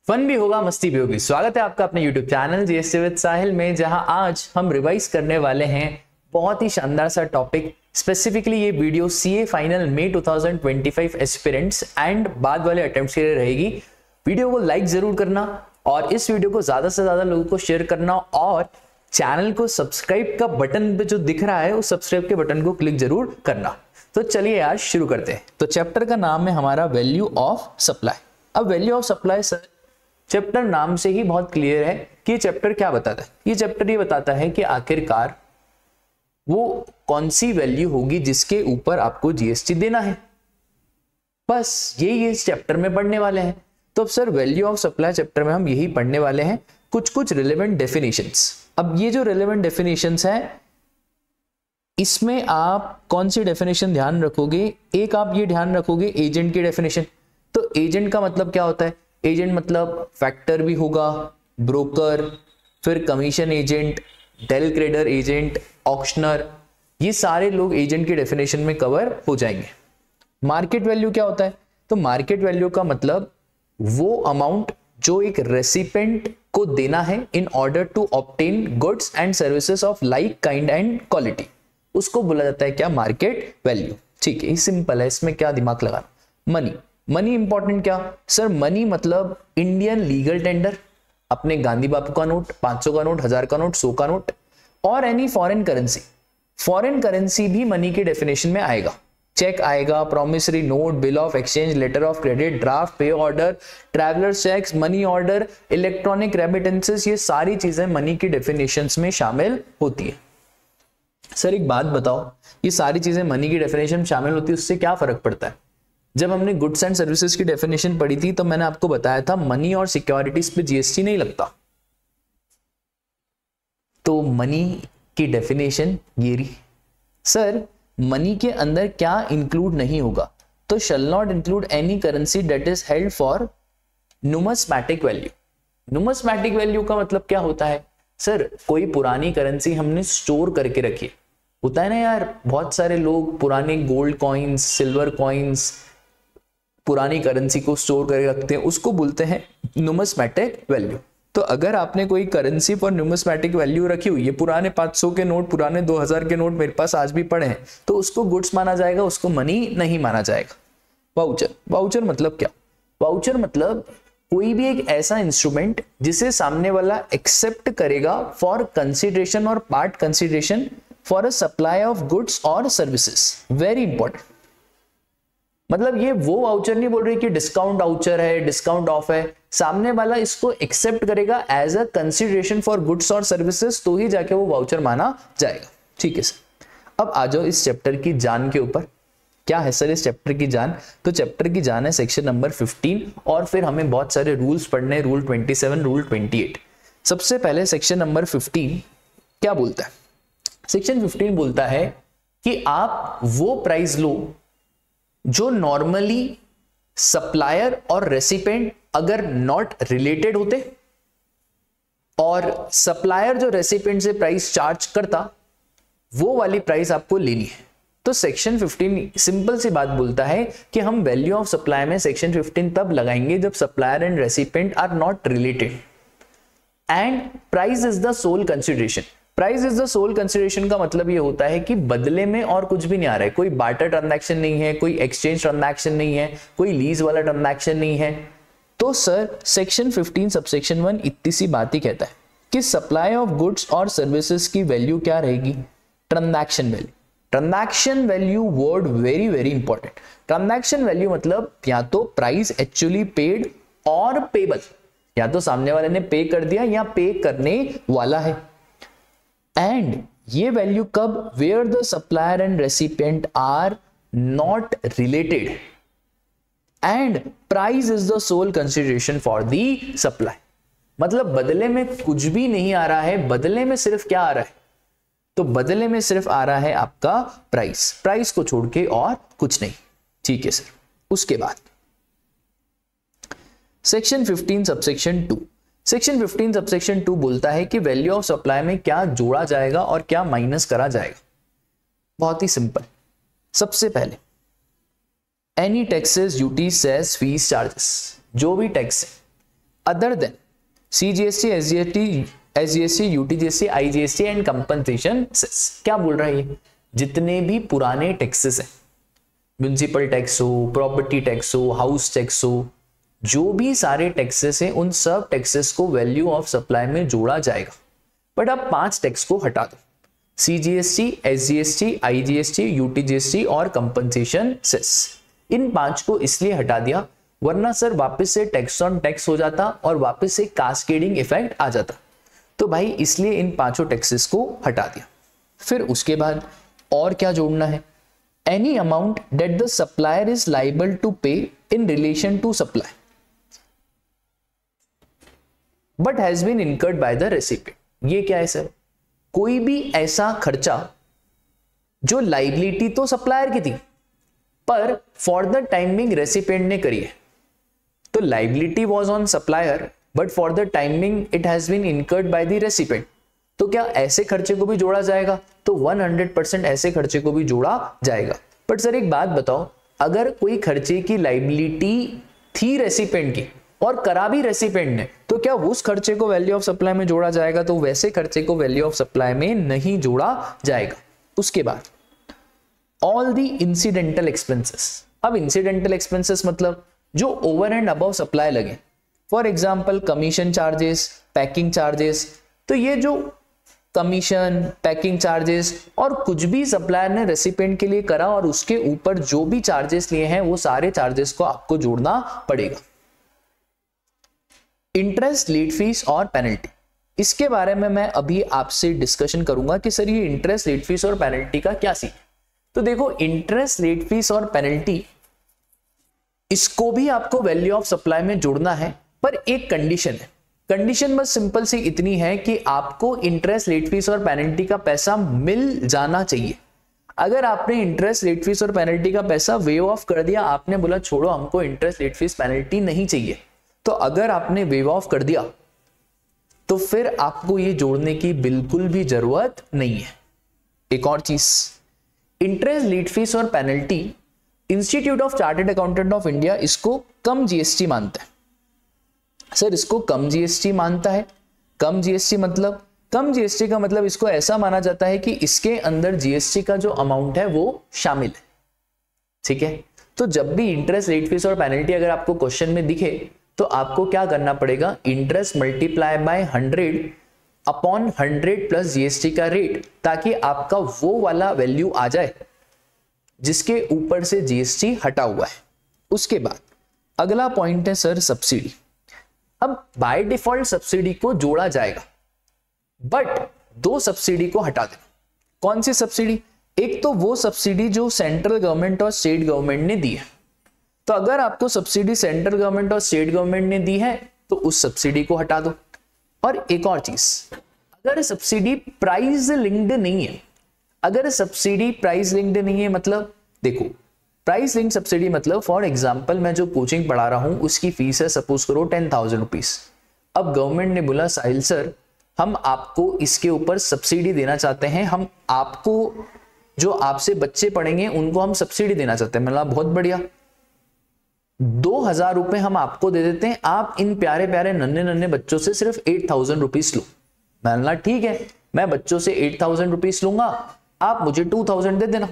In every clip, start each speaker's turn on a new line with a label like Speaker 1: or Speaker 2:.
Speaker 1: Fun भी होगा, मस्ती भी होगी। स्वागत है आपका अपने YouTube चैनल जीएसटी विद साहिल में, जहां आज हम रिवाइज करने वाले हैं बहुत ही शानदार सा टॉपिक। स्पेसिफिकली ये video CA final May 2025 aspirants एंड बाद वाले अटेम्प्ट्स के लिए रहेगी। वीडियो को लाइक जरूर करना और इस वीडियो को ज्यादा से ज्यादा लोगों को शेयर करना और चैनल को सब्सक्राइब का बटन पे जो दिख रहा है उस सब्सक्राइब के बटन को क्लिक जरूर करना। तो चलिए आज शुरू करते हैं। तो चैप्टर का नाम है हमारा वैल्यू ऑफ सप्लाई। अब value of supply sir chapter नाम से ही बहुत क्लियर है कि ये चैप्टर क्या बताता है। ये चैप्टर ये बताता है कि आखिरकार वो कौन सी वैल्यू होगी जिसके ऊपर आपको जीएसटी देना है। बस यही इस चैप्टर में पढ़ने वाले हैं। तो अब sir value of supply chapter में हम यही पढ़ने वाले हैं, कुछ रिलेवेंट डेफिनेशंस। अब ये जो रिलेवेंट डेफिनेशंस है इसमें आप कौन सी डेफिनेशन ध्यान रखोगे? एक आप ये ध्यान रखोगे एजेंट की डेफिनेशन। तो एजेंट का मतलब क्या होता है? एजेंट मतलब फैक्टर भी होगा, ब्रोकर, फिर commission agent, del credere agent, auctioneer, ये सारे लोग एजेंट की डेफिनेशन में कवर हो जाएंगे। मार्केट वैल्यू क्या होता है? तो मार्केट वैल्यू का मतलब वो अमाउंट जो एक रेसिपेंट को देना है in order to obtain goods and services of like kind and quality, उसको बोला जाता है क्या? Market value. ठीक है, सिंपल है, इसमें क्या दिमाग लगाना। मनी, मनी इंपॉर्टेंट क्या सर? मनी मतलब इंडियन लीगल टेंडर, अपने गांधी बापू का नोट, 500 का नोट, 1000 का नोट, 100 का नोट, और any foreign currency. Foreign currency भी मनी के डेफिनेशन में आएगा। चेक आएगा, promissory note, bill of exchange, letter of credit, draft, pay order, traveller cheques, money order, electronic remittances, ये सारी चीजें मनी की डेफिनेशंस में शामिल होती है। सर एक बात बताओ, ये सारी चीजें मनी की डेफिनेशन में शामिल होती है, उससे क्या फर्क पड़ता है? जब हमने गुड्स एंड सर्विसेज की डेफिनेशन पढ़ी थी तो मैंने आपको बताया था मनी और सिक्योरिटीज पे जीएसटी नहीं लगता। तो मनी की डेफिनेशन ये रही। सर मनी के अंदर क्या इंक्लूड नहीं होगा? तो shall not include any currency that is held for numismatic value. Numismatic value का मतलब क्या होता है? सर कोई पुरानी करेंसी हमने स्टोर करके रखी, होता है ना यार, बहुत सारे लोग पुराने गोल्ड कॉइन्स, सिल्वर कॉइन्स, पुरानी करेंसी को स्टोर करके रखते हैं, उसको बोलते हैं नुमस्मैटिक वैल्यू। तो अगर आपने कोई करेंसी पर न्यूमस्मैटिक वैल्यू रखी हुई है, पुराने 500 के नोट, पुराने 2000 के नोट मेरे पास आज भी पड़े हैं, तो उसको गुड्स माना जाएगा, उसको मनी नहीं माना जाएगा। वाउचर, वाउचर मतलब क्या? वाउचर मतलब कोई भी एक ऐसा इंस्ट्रूमेंट जिसे सामने वाला एक्सेप्ट करेगा फॉर कंसिडरेशन और part consideration for a supply of goods और सर्विसेज। Very important. मतलब ये वो वाउचर नहीं बोल रही कि डिस्काउंट वाउचर है, डिस्काउंट ऑफ है, सामने वाला इसको एक्सेप्ट करेगा as a consideration for goods और सर्विसेज, तो ही जाके वो वाउचर माना जाएगा। ठीक है सर, अब आ जाओ इस चैप्टर की जान के ऊपर। क्या है सर इस चैप्टर की जान? तो चैप्टर की जान है सेक्शन नंबर 15 और फिर हमें बहुत सारे रूल्स पढ़ने, रूल 27, रूल 28। सबसे पहले सेक्शन नंबर 15 क्या बोलता है? सेक्शन 15 बोलता है कि आप वो प्राइस लो जो नॉर्मली सप्लायर और रेसिपेंट अगर नॉट रिलेटेड होते और सप्लायर जो रेसिपेंट से प्राइस चार्ज करता, वो वाली प्राइस आपको लेनी है। तो सेक्शन 15 सिंपल सी बात बोलता है कि हम वैल्यू ऑफ सप्लाई में सेक्शन 15 तब लगाएंगे जब supplier and recipient are not related and price is the sole consideration. Price is the sole consideration का मतलब ये होता है कि बदले में और कुछ भी नहीं आ रहा है, कोई बार्टर ट्रांजैक्शन नहीं है, कोई एक्सचेंज ट्रांजैक्शन नहीं है, कोई लीज वाला ट्रांजैक्शन नहीं है। तो सर सेक्शन 15 सबसेक्शन 1 इतनी सी बात ही कहता है कि सप्लाई ऑफ गुड्स और सर्विसेज की वैल्यू क्या रहेगी? Transaction value. Transaction value word very very important. Transaction value मतलब या तो प्राइस एक्चुअली पेड और पेबल, या तो सामने वाले ने पे कर दिया या पे करने वाला है। एंड ये वैल्यू कब? Where the supplier and recipient are not related and price is the sole consideration for the supply. मतलब बदले में कुछ भी नहीं आ रहा है, बदले में सिर्फ क्या आ रहा है? तो बदले में सिर्फ आ रहा है आपका प्राइस, प्राइस को छोड़ के और कुछ नहीं। ठीक है सर, उसके बाद सेक्शन 15 सबसेक्शन 2। सेक्शन 15 सबसेक्शन 2 बोलता है कि वैल्यू ऑफ सप्लाई में क्या जोड़ा जाएगा और क्या माइनस करा जाएगा। बहुत ही सिंपल। सबसे पहले any taxes, duty, cess, fees, charges, जो भी टैक्स है other than CGST, SGST, UTGST, IGST and compensation cess. क्या बोल रहा है ये? जितने भी पुराने टैक्सेस हैं, म्यूनिसिपल टैक्स हो, प्रॉपर्टी टैक्स हो, हाउस टैक्स हो, जो भी सारे टैक्सेस हैं उन सब टैक्सेस को वैल्यू ऑफ सप्लाई में जोड़ा जाएगा। बट अब 5 टैक्स को हटा दो, CGST, SGST, IGST, UTGST और कंपनसेशन सेस। इन 5 को इसलिए हटा दिया वरना सर वापस से टैक्स ऑन टैक्स हो जाता और वापस से कास्केडिंग इफेक्ट आ जाता। तो भाई इसलिए इन 5 टैक्सेस को हटा दिया। फिर उसके बाद और क्या जोड़ना है? Any amount that the supplier is liable to pay in relation to supply but has been incurred by the recipient. ये क्या है सर? कोई भी ऐसा खर्चा जो लाइबिलिटी तो सप्लायर की थी पर फॉर द टाइमिंग रेसिपिएंट ने करी है। तो liability was on supplier but for the timing it has been incurred by the recipient. तो क्या ऐसे खर्चे को भी जोड़ा जाएगा? तो 100% ऐसे खर्चे को भी जोड़ा जाएगा। बट सर एक बात बताओ, अगर कोई खर्चे की लाइबिलिटी थी रेसिपिएंट की और करा भी रेसिपिएंट ने, तो क्या उस खर्चे को वैल्यू ऑफ सप्लाई में जोड़ा जाएगा? तो वैसे खर्चे को वैल्यू ऑफ सप्लाई में नहीं जोड़ा जाएगा। उसके बाद ऑल द इंसिडेंटल एक्सपेंसेस। अब इंसिडेंटल एक्सपेंसेस मतलब जो ओवर एंड अबव सप्लाई लगे, for example commission charges, packing charges. तो ये जो कमीशन, पैकिंग चार्जेस और कुछ भी सप्लायर ने रेसिपिएंट के लिए करा और उसके ऊपर जो भी चार्जेस लिए हैं वो सारे चार्जेस को आपको जोड़ना पड़ेगा। इंटरेस्ट, लेट फीस और पेनल्टी, इसके बारे में मैं अभी आपसे डिस्कशन करूंगा कि सर ये इंटरेस्ट, लेट फीस और पेनल्टी का क्या सीन। तो देखो इंटरेस्ट, लेट फीस और पेनल्टी इसको भी आपको वैल्यू ऑफ सप्लाई में जोड़ना है, पर एक कंडीशन है। कंडीशन बस सिंपल सी इतनी है कि आपको इंटरेस्ट, लेट फीस और पेनल्टी का पैसा मिल जाना चाहिए। अगर आपने इंटरेस्ट, लेट फीस और पेनल्टी का पैसा वेव ऑफ कर दिया, आपने बोला छोड़ो हमको इंटरेस्ट, लेट फीस, पेनल्टी नहीं चाहिए, तो अगर आपने वेव ऑफ कर दिया तो फिर आपको ये जोड़ने की बिल्कुल भी जरूरत नहीं है। एक और चीज, इंटरेस्ट, लेट फीस और penalty institute of chartered accountant of India इसको कम जीएसटी मानता है। सर इसको कम जीएसटी मानता है? कम जीएसटी मतलब, कम जीएसटी का मतलब इसको ऐसा माना जाता है कि इसके अंदर जीएसटी का जो अमाउंट है वो शामिल है। ठीक है, तो जब भी इंटरेस्ट, लेट फीस और पेनल्टी अगर आपको क्वेश्चन में दिखे तो आपको क्या करना पड़ेगा? Interest multiply by 100 upon 100 plus GST का रेट, ताकि आपका वो वाला वैल्यू आ जाए जिसके ऊपर से जीएसटी हटा हुआ है। उसके बाद अगला पॉइंट है सर सब्सिडी। अब बाय डिफॉल्ट सब्सिडी को जोड़ा जाएगा बट 2 सब्सिडी को हटा देना। कौन सी सब्सिडी? एक तो वो सब्सिडी जो सेंट्रल गवर्नमेंट और स्टेट गवर्नमेंट ने दी है। तो अगर आपको सब्सिडी सेंट्रल गवर्नमेंट और स्टेट गवर्नमेंट ने दी है तो उस सब्सिडी को हटा दो। और एक और चीज, अगर सब्सिडी प्राइस लिंक्ड नहीं है, अगर सब्सिडी प्राइस लिंक्ड नहीं है मतलब देखो, प्राइस लिंक सब्सिडी मतलब फॉर एग्जांपल मैं जो कोचिंग पढ़ा रहा हूं उसकी फीस है सपोज करो 10,000 रुपीज। अब गवर्नमेंट ने बोला साहिल सर हम आपको इसके ऊपर सब्सिडी देना चाहते हैं, हम आपको जो आपसे बच्चे पढ़ेंगे उनको हम सब्सिडी देना चाहते हैं। मतलब बहुत बढ़िया, 2,000 रुपए हम आपको दे देते हैं, आप इन प्यारे प्यारे नन्हे नन्हे बच्चों से सिर्फ 8,000 रुपीज लो। मैंने बोला ठीक है, मैं बच्चों से 8,000 रुपीज लूंगा, आप मुझे 2,000 दे देना।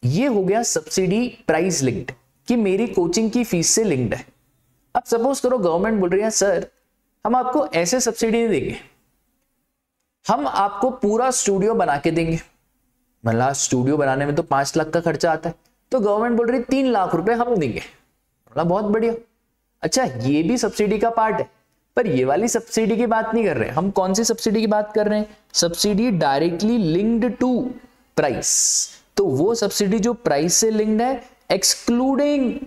Speaker 1: ये हो गया सब्सिडी प्राइस लिंक्ड कि मेरी कोचिंग की फीस से लिंक्ड है। अब सपोज करो गवर्नमेंट बोल रही है सर हम आपको ऐसे सब्सिडी नहीं देंगे, हम आपको पूरा स्टूडियो बना के देंगे। मतलब स्टूडियो बनाने में तो 5 लाख का खर्चा आता है, तो गवर्नमेंट बोल रही 3 लाख रुपए हम देंगे। मतलब बहुत बढ़िया, अच्छा ये भी सब्सिडी का पार्ट है, पर ये वाली सब्सिडी की बात नहीं कर रहे हैं हम। कौन सी सब्सिडी की बात कर रहे हैं? Subsidy directly linked to price. तो वो सब्सिडी जो प्राइस से लिंक्ड है, एक्सक्लूडिंग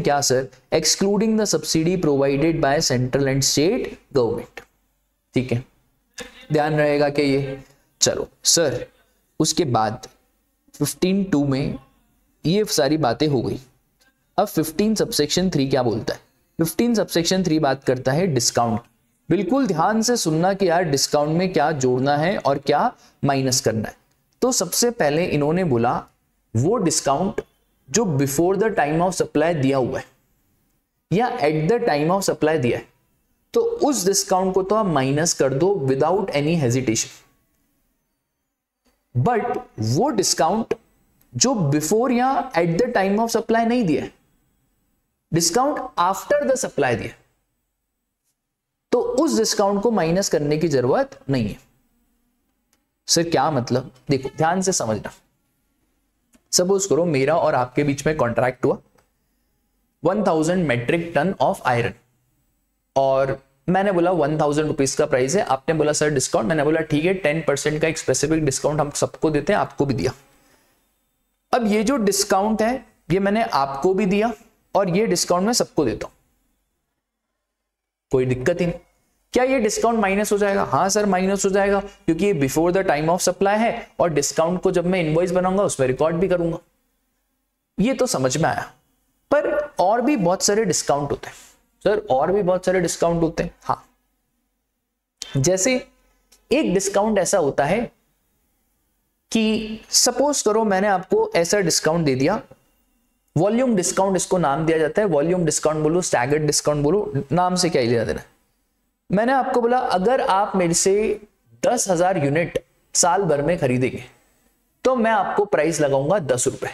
Speaker 1: क्या sir? Excluding the subsidy provided by central and state government. ठीक है, ध्यान रहेगा कि ये। चलो सर उसके बाद 15(2) में ये सारी बातें हो गई। अब 15 सबसेक्शन 3 क्या बोलता है? 15 सबसेक्शन 3 बात करता है डिस्काउंट। बिल्कुल ध्यान से सुनना कि यार डिस्काउंट में क्या जोड़ना है और क्या माइनस करना है। तो सबसे पहले इन्होंने बोला वो डिस्काउंट जो before the time of supply दिया हुआ है, या eight the time of supply दिया है, तो उस डिस्काउंट को तो आप माइनस कर दो विदाउट एनी हेजिटेशन। बट वो डिस्काउंट जो बिफोर या eight the time of supply नहीं दिया है, डिस्काउंट आफ्टर द सप्लाई दिया, तो उस डिस्काउंट को माइनस करने की जरूरत नहीं है। सर क्या मतलब? देखो ध्यान से समझना। सपोज करो मेरा और आपके बीच में कॉन्ट्रैक्ट हुआ 1000 मेट्रिक टन ऑफ आयरन, और मैंने बोला 1000 रुपीज का प्राइस है, आपने बोला सर डिस्काउंट, मैंने बोला ठीक है 10% का एक स्पेसिफिक डिस्काउंट हम सबको देते हैं, आपको भी दिया। अब ये जो डिस्काउंट है ये मैंने आपको भी दिया और ये डिस्काउंट मैं सबको देता हूं, कोई दिक्कत ही नहीं। क्या ये डिस्काउंट माइनस हो जाएगा? हाँ सर माइनस हो जाएगा, क्योंकि ये before the time of supply है और डिस्काउंट को जब मैं इनवॉइस बनाऊंगा उसमें रिकॉर्ड भी करूंगा। ये तो समझ में आया। पर और भी बहुत सारे डिस्काउंट होते हैं सर, और भी बहुत सारे डिस्काउंट होते हैं। हाँ, जैसे एक डिस्काउंट ऐसा होता है कि सपोज करो मैंने आपको ऐसा डिस्काउंट दे दिया, वॉल्यूम डिस्काउंट इसको नाम दिया जाता है, वॉल्यूम डिस्काउंट बोलो, स्टैगर्ड डिस्काउंट बोलो, नाम से क्या ही लेना देना। मैंने आपको बोला अगर आप मेरे से 10,000 यूनिट साल भर में खरीदेंगे तो मैं आपको प्राइस लगाऊंगा 10 रुपए,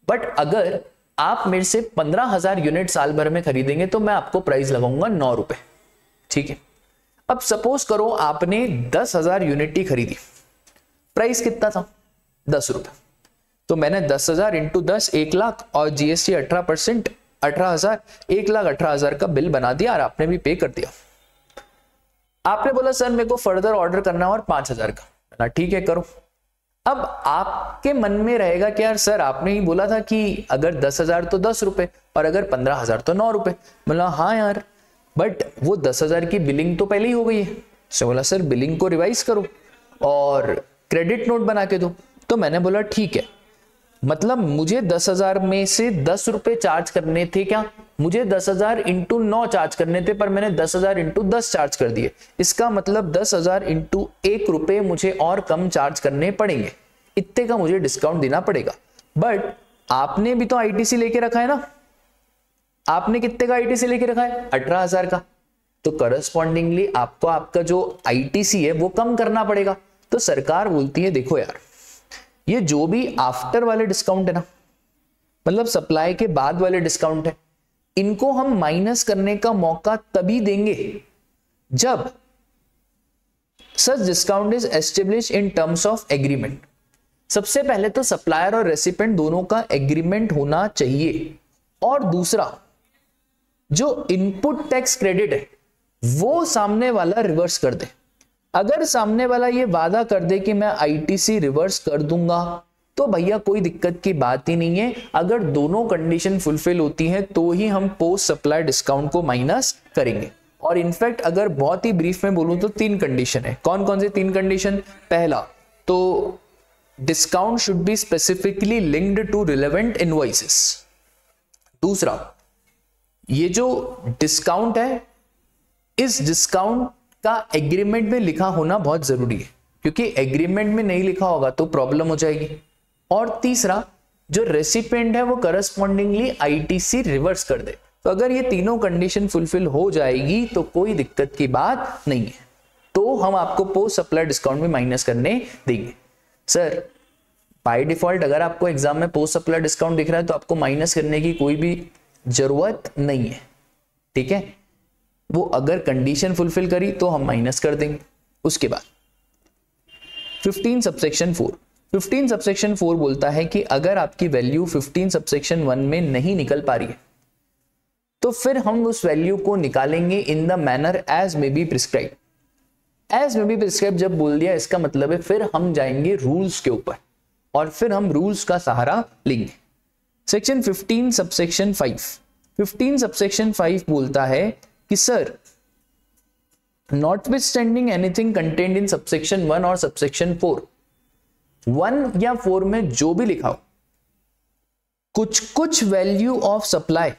Speaker 1: बट अगर आप मेरे से 15,000 यूनिट साल भर में खरीदेंगे तो मैं आपको प्राइस लगाऊंगा 9 रुपए। ठीक है, अब सपोज करो आपने 10,000 यूनिट ही खरीदी, प्राइस कितना था? 10 रुपए। तो मैंने 10,000 इंटू 10 1 लाख और जीएसटी 18% 18,000 1,18,000 का बिल बना दिया और आपने भी पे कर दिया। आपने बोला सर मेरे को फर्दर ऑर्डर करना और 5,000 का, ठीक है करो। अब आपके मन में रहेगा कि यार सर आपने ही बोला था कि अगर 10,000 तो 10 रुपए और अगर 15,000 तो 9 रुपए। बोला हाँ यार, बट वो 10,000 की बिलिंग तो पहले ही हो गई है। तो बोला सर बिलिंग को रिवाइज करो और क्रेडिट नोट बना के दो। तो मैंने बोला ठीक है, मतलब मुझे 10,000 में से 10 रुपए चार्ज करने थे क्या? मुझे 10,000 इंटू 9 चार्ज करने थे, पर मैंने 10,000 इंटू 10 चार्ज कर दिए। इसका मतलब 10,000 इंटू 1 रुपए मुझे और कम चार्ज करने पड़ेंगे, इतने का मुझे डिस्काउंट देना पड़ेगा। बट आपने भी तो आईटीसी लेके रखा है ना, आपने कितने का आईटीसी लेके रखा है? 18,000 का। तो करस्पॉन्डिंगली आपको आपका जो आईटीसी है वो कम करना पड़ेगा। तो सरकार बोलती है देखो यार, ये जो भी आफ्टर वाले डिस्काउंट है ना, मतलब सप्लाई के बाद वाले डिस्काउंट है, इनको हम माइनस करने का मौका तभी देंगे जब such discount is establish in terms of agreement. सबसे पहले तो सप्लायर और रेसिपिएंट दोनों का एग्रीमेंट होना चाहिए, और दूसरा जो इनपुट टैक्स क्रेडिट है वो सामने वाला रिवर्स कर दे। अगर सामने वाला ये वादा कर दे कि मैं आईटीसी रिवर्स कर दूंगा तो भैया कोई दिक्कत की बात ही नहीं है। अगर दोनों कंडीशन फुलफिल होती हैं तो ही हम पोस्ट सप्लाई डिस्काउंट को माइनस करेंगे। और इनफैक्ट अगर बहुत ही ब्रीफ में बोलूं तो 3 कंडीशन है। कौन कौन से 3 कंडीशन? पहला तो discount should be specifically linked to relevant invoices. दूसरा, ये जो डिस्काउंट है इस डिस्काउंट का एग्रीमेंट में लिखा होना बहुत जरूरी है, क्योंकि एग्रीमेंट में नहीं लिखा होगा तो प्रॉब्लम हो जाएगी। और तीसरा, जो रेसिपिएंट है वो करस्पॉन्डिंगली आईटीसी रिवर्स कर दे। तो अगर ये तीनों कंडीशन फुलफिल हो जाएगी तो कोई दिक्कत की बात नहीं है, तो हम आपको पोस्ट सप्लाई डिस्काउंट में माइनस करने देंगे। सर बाय डिफॉल्ट अगर आपको एग्जाम में पोस्ट सप्लाई डिस्काउंट दिख रहा है तो आपको माइनस करने की कोई भी जरूरत नहीं है, ठीक है। वो अगर कंडीशन फुलफिल करी तो हम माइनस कर देंगे। उसके बाद 15 सबसेक्शन 4 15 सबसेक्शन 4 बोलता है कि अगर आपकी वैल्यू 15 सबसेक्शन 1 में नहीं निकल पा रही है तो फिर हम उस वैल्यू को निकालेंगे in the manner as may be prescribe. As may be prescribe जब बोल दिया इसका मतलब है फिर हम जाएंगे रूल्स के ऊपर और फिर हम रूल्स का सहारा लेंगे। सेक्शन 15 सबसेक्शन 5 15 सबसेक्शन 5 बोलता है कि sir notwithstanding anything contained in subsection 1 और सबसेक्शन 4 1 या 4 में जो भी लिखा हो, कुछ value of supply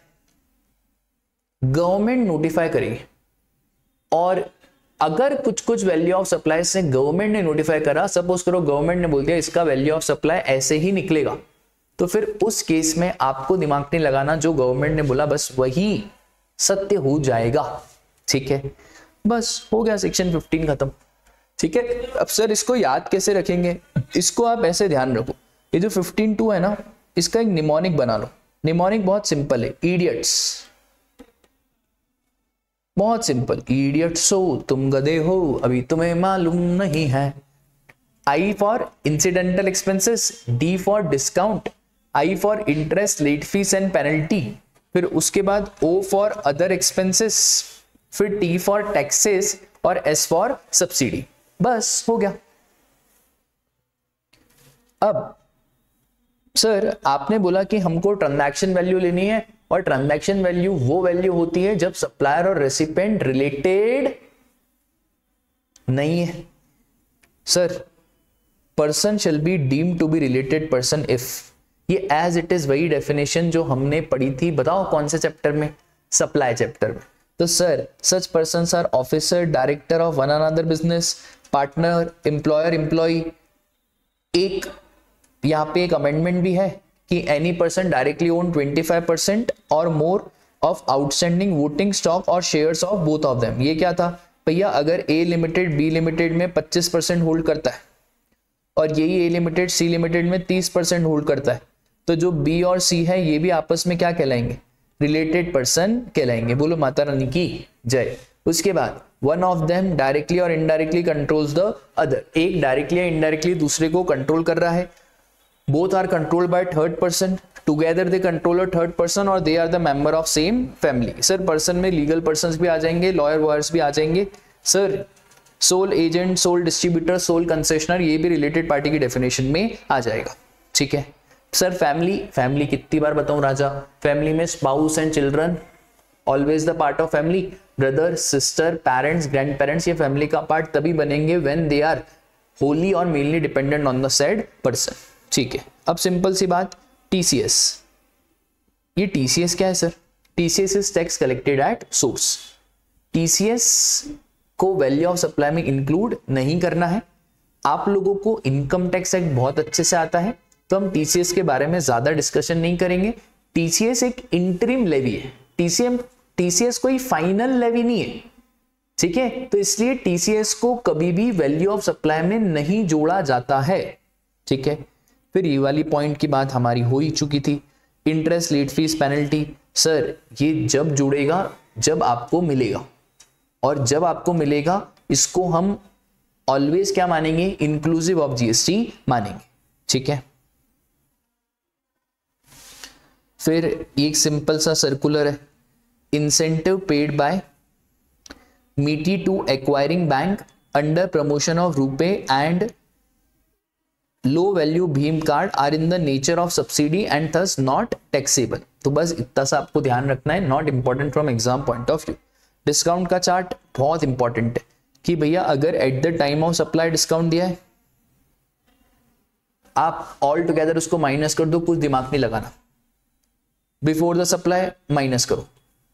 Speaker 1: government notify करेगी। और अगर कुछ वैल्यू ऑफ सप्लाई से गवर्नमेंट ने नोटिफाई करा, सपोज करो गवर्नमेंट ने बोल दिया इसका वैल्यू ऑफ सप्लाई ऐसे ही निकलेगा, तो फिर उस केस में आपको दिमाग नहीं लगाना, जो गवर्नमेंट ने बोला बस वही सत्य हो जाएगा। ठीक है, बस हो गया सेक्शन 15 खत्म। ठीक है, अब सर इसको याद कैसे रखेंगे, इसको आप ऐसे ध्यान रखो, ये जो 15(2) है ना, इसका एक निमोनिक बना लो। निमोनिक बहुत सिंपल है, इडियट्स, बहुत सिंपल, इडियट्स हो तुम गधे हो अभी तुम्हें मालूम नहीं है। I for incidental expenses, D for discount, I for interest, late fee and penalty, फिर उसके बाद O फॉर अदर एक्सपेंसेस, फिर T फॉर टैक्सेस और S फॉर सब्सिडी। बस हो गया। अब सर आपने बोला कि हमको ट्रांजैक्शन वैल्यू लेनी है, और ट्रांजैक्शन वैल्यू वो वैल्यू होती है जब सप्लायर और रेसिपिएंट रिलेटेड नहीं है। Sir person shall be deemed to be related person if, ये एज इट इज वही डेफिनेशन जो हमने पढ़ी थी, बताओ कौन से चैप्टर में, सप्लाई चैप्टर में। तो sir such persons are officer, director of one another business, partner, employer, employee. एक यहाँ पे एक अमेंडमेंट भी है कि एनी पर्सन डायरेक्टली ओन 25% और more of outstanding voting stock और shares of both of them. ये क्या था भैया, अगर ए लिमिटेड बी लिमिटेड में 25% होल्ड करता है और यही ए लिमिटेड सी लिमिटेड में 30% होल्ड करता है, तो जो बी और सी है ये भी आपस में क्या कहलाएंगे, रिलेटेड पर्सन कहलाएंगे। बोलो माता रानी की जय। उसके बाद वन ऑफ देम डायरेक्टली और इनडायरेक्टली कंट्रोल्स द अदर, एक डायरेक्टली या इनडायरेक्टली दूसरे को कंट्रोल कर रहा है। Both are controlled by third person, together they control a third person और they are the member of same family. Sir person में लीगल पर्सन्स भी आ जाएंगे, लॉयर वॉयर्स भी आ जाएंगे। Sir sole agent, sole distributor, sole concessionaire, ये भी रिलेटेड पार्टी की डेफिनेशन में आ जाएगा। ठीक है सर, फैमिली, फैमिली कितनी बार बताऊं राजा, फैमिली में spouse and children always the part of family, brother, sister, parents, grand parents, ये फैमिली का पार्ट तभी बनेंगे व्हेन दे आर होली और mainly dependent on the said person. ठीक है, अब सिंपल सी बात, टीसीएस, ये टीसीएस क्या है sir, TCS is tax collected at source. TCS को वैल्यू ऑफ सप्लाई में इंक्लूड नहीं करना है। आप लोगों को इनकम टैक्स एक्ट बहुत अच्छे से आता है, तो हम टीसीएस के बारे में ज्यादा डिस्कशन नहीं करेंगे। टीसीएस एक इंटरिम लेवी है, टीसीएस कोई फाइनल लेवी नहीं है। ठीक है, तो इसलिए टीसीएस को कभी भी वैल्यू ऑफ सप्लाई में नहीं जोड़ा जाता है। ठीक है, फिर ये वाली पॉइंट की बात हमारी हो ही चुकी थी, interest, late fee, penalty. Sir ये जब जुड़ेगा जब आपको मिलेगा, और जब आपको मिलेगा इसको हम ऑलवेज क्या मानेंगे, इंक्लूसिव ऑफ जीएसटी मानेंगे। ठीक है, फिर एक सिंपल सा सर्कुलर है, incentive paid by MeitY to acquiring bank under promotion of RuPay and low value भीम card are in the nature of subsidy and thus not taxable. तो बस इतना सा आपको ध्यान रखना है, not important from exam point of view. Discount का चार्ट बहुत इंपॉर्टेंट है कि भैया अगर at the time of supply discount दिया है, आप ऑल टुगेदर उसको माइनस कर दो, कुछ दिमाग नहीं लगाना। बिफोर द सप्लाई माइनस करो,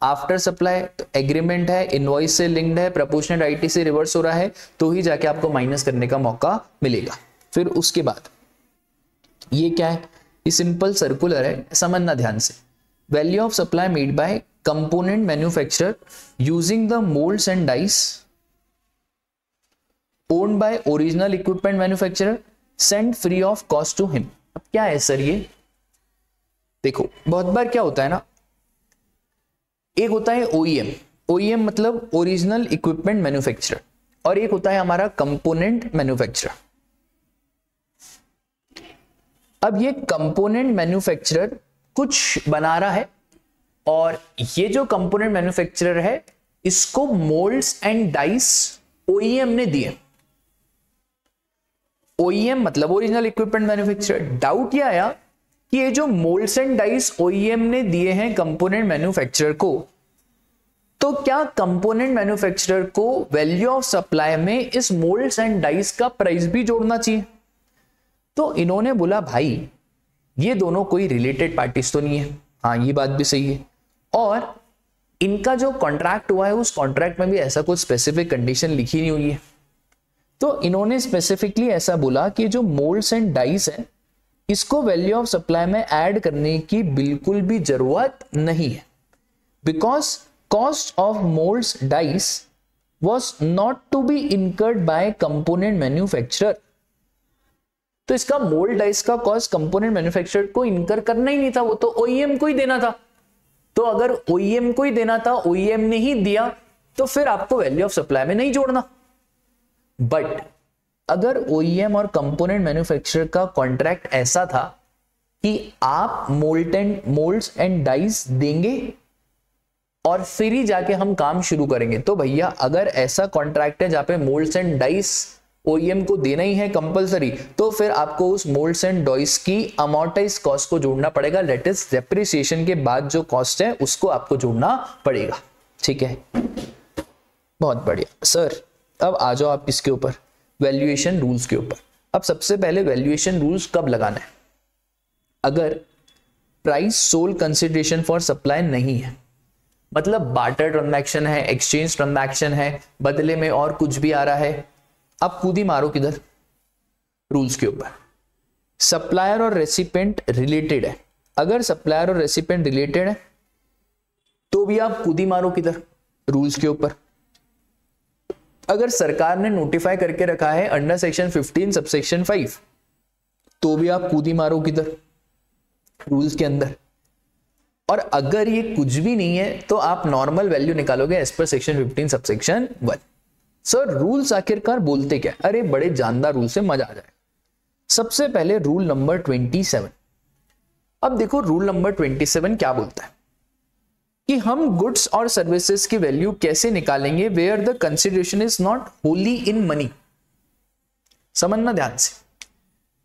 Speaker 1: आफ्टर सप्लाई तो एग्रीमेंट है, इनवॉइस से लिंक्ड है, प्रोपोर्शनल आईटी से रिवर्स हो रहा है, तो ही जाके आपको माइनस करने का मौका मिलेगा। फिर उसके बाद ये क्या है, ये सिंपल सर्कुलर है, समझना ध्यान से। Value of supply made by component manufacturer using the moulds and dies owned by original equipment manufacturer send free of cost to him. अब क्या है सर ये, देखो बहुत बार क्या होता है ना, एक होता है ओईएम, ओईएम मतलब ओरिजिनल इक्विपमेंट मैन्युफैक्चरर, और एक होता है हमारा कंपोनेंट मैन्युफैक्चरर। अब ये कंपोनेंट मैन्युफैक्चरर कुछ बना रहा है, और ये जो कंपोनेंट मैन्युफैक्चरर है इसको मोल्ड्स एंड डाइस ओईएम ने दिए। ओईएम मतलब ओरिजिनल इक्विपमेंट मैन्युफैक्चरर। डाउट ये आया कि ये जो मोल्ड्स एंड डाइस ओईएम ने दिए हैं कंपोनेंट मैन्युफैक्चरर को, तो क्या कंपोनेंट मैन्युफैक्चरर को वैल्यू ऑफ सप्लाई में इस मोल्ड्स एंड डाइस का प्राइस भी जोड़ना चाहिए? तो इन्होंने बोला भाई ये दोनों कोई रिलेटेड पार्टीज तो नहीं है। हाँ ये बात भी सही है, और इनका जो कॉन्ट्रैक्ट हुआ है उस कॉन्ट्रैक्ट में भी ऐसा कुछ स्पेसिफिक कंडीशन लिखी नहीं हुई है। तो इन्होंने स्पेसिफिकली ऐसा बोला कि जो मोल्ड्स एंड डाइस है इसको वैल्यू ऑफ सप्लाई में ऐड करने की बिल्कुल भी जरूरत नहीं है, because cost of molds dies was not to be incurred by component manufacturer। तो इसका मोल्ड डाइस का कॉस्ट कंपोनेंट मैन्युफैक्चरर को इनकर करना ही नहीं था, वो तो ओईएम को ही देना था। तो अगर ओईएम को ही देना था, ओईएम ने ही दिया, तो फिर आपको वैल्यू ऑफ सप्लाई में नहीं जोड़ना। बट अगर ओईएम और कंपोनेंट मैन्युफैक्चरर का कॉन्ट्रैक्ट ऐसा था कि आप मोल्ड्स एंड डाइस देंगे और फिर ही जाके हम काम शुरू करेंगे, तो भैया अगर ऐसा कॉन्ट्रैक्ट है जहां पे मोल्ड्स एंड डाइस ओईएम को देना ही है कंपलसरी, तो फिर आपको उस मोल्ड्स एंड डाइस की अमोर्टाइज कॉस्ट को जोड़ना पड़ेगा। लेट इज डेप्रिसिएशन के बाद जो कॉस्ट है उसको आपको जोड़ना पड़ेगा। ठीक है, बहुत बढ़िया सर। अब आ जाओ आप किसके ऊपर, वैल्यूएशन रूल्स के ऊपर। अब सबसे पहले वैल्यूएशन रूल्स कब लगाना है? अगर price soul consideration for supply नहीं है, मतलब बार्टर ट्रांजैक्शन है, एक्सचेंज ट्रांजैक्शन है, बदले में और कुछ भी आ रहा है, आप कूद ही मारो किधर, रूल्स के ऊपर। सप्लायर और रेसिपेंट रिलेटेड है, अगर सप्लायर और रेसिपेंट रिलेटेड है तो भी आप कूद ही मारो किधर, रूल्स के ऊपर। अगर सरकार ने नोटिफाई करके रखा है अंडर सेक्शन 15 सबसेक्शन 5, तो भी आप कूद ही मारो किधर, रूल्स के अंदर। और अगर ये कुछ भी नहीं है तो आप नॉर्मल वैल्यू निकालोगे as per section 15 subsection 1। Sir rules आखिरकार बोलते क्या? अरे बड़े जानदार रूल से मजा आ जाए। सबसे पहले रूल नंबर 27। अब देखो रूल नंबर 27 क्या बोलता है कि हम गुड्स और सर्विसेज की वैल्यू कैसे निकालेंगे where the consideration is not wholly in money. समझना ध्यान से।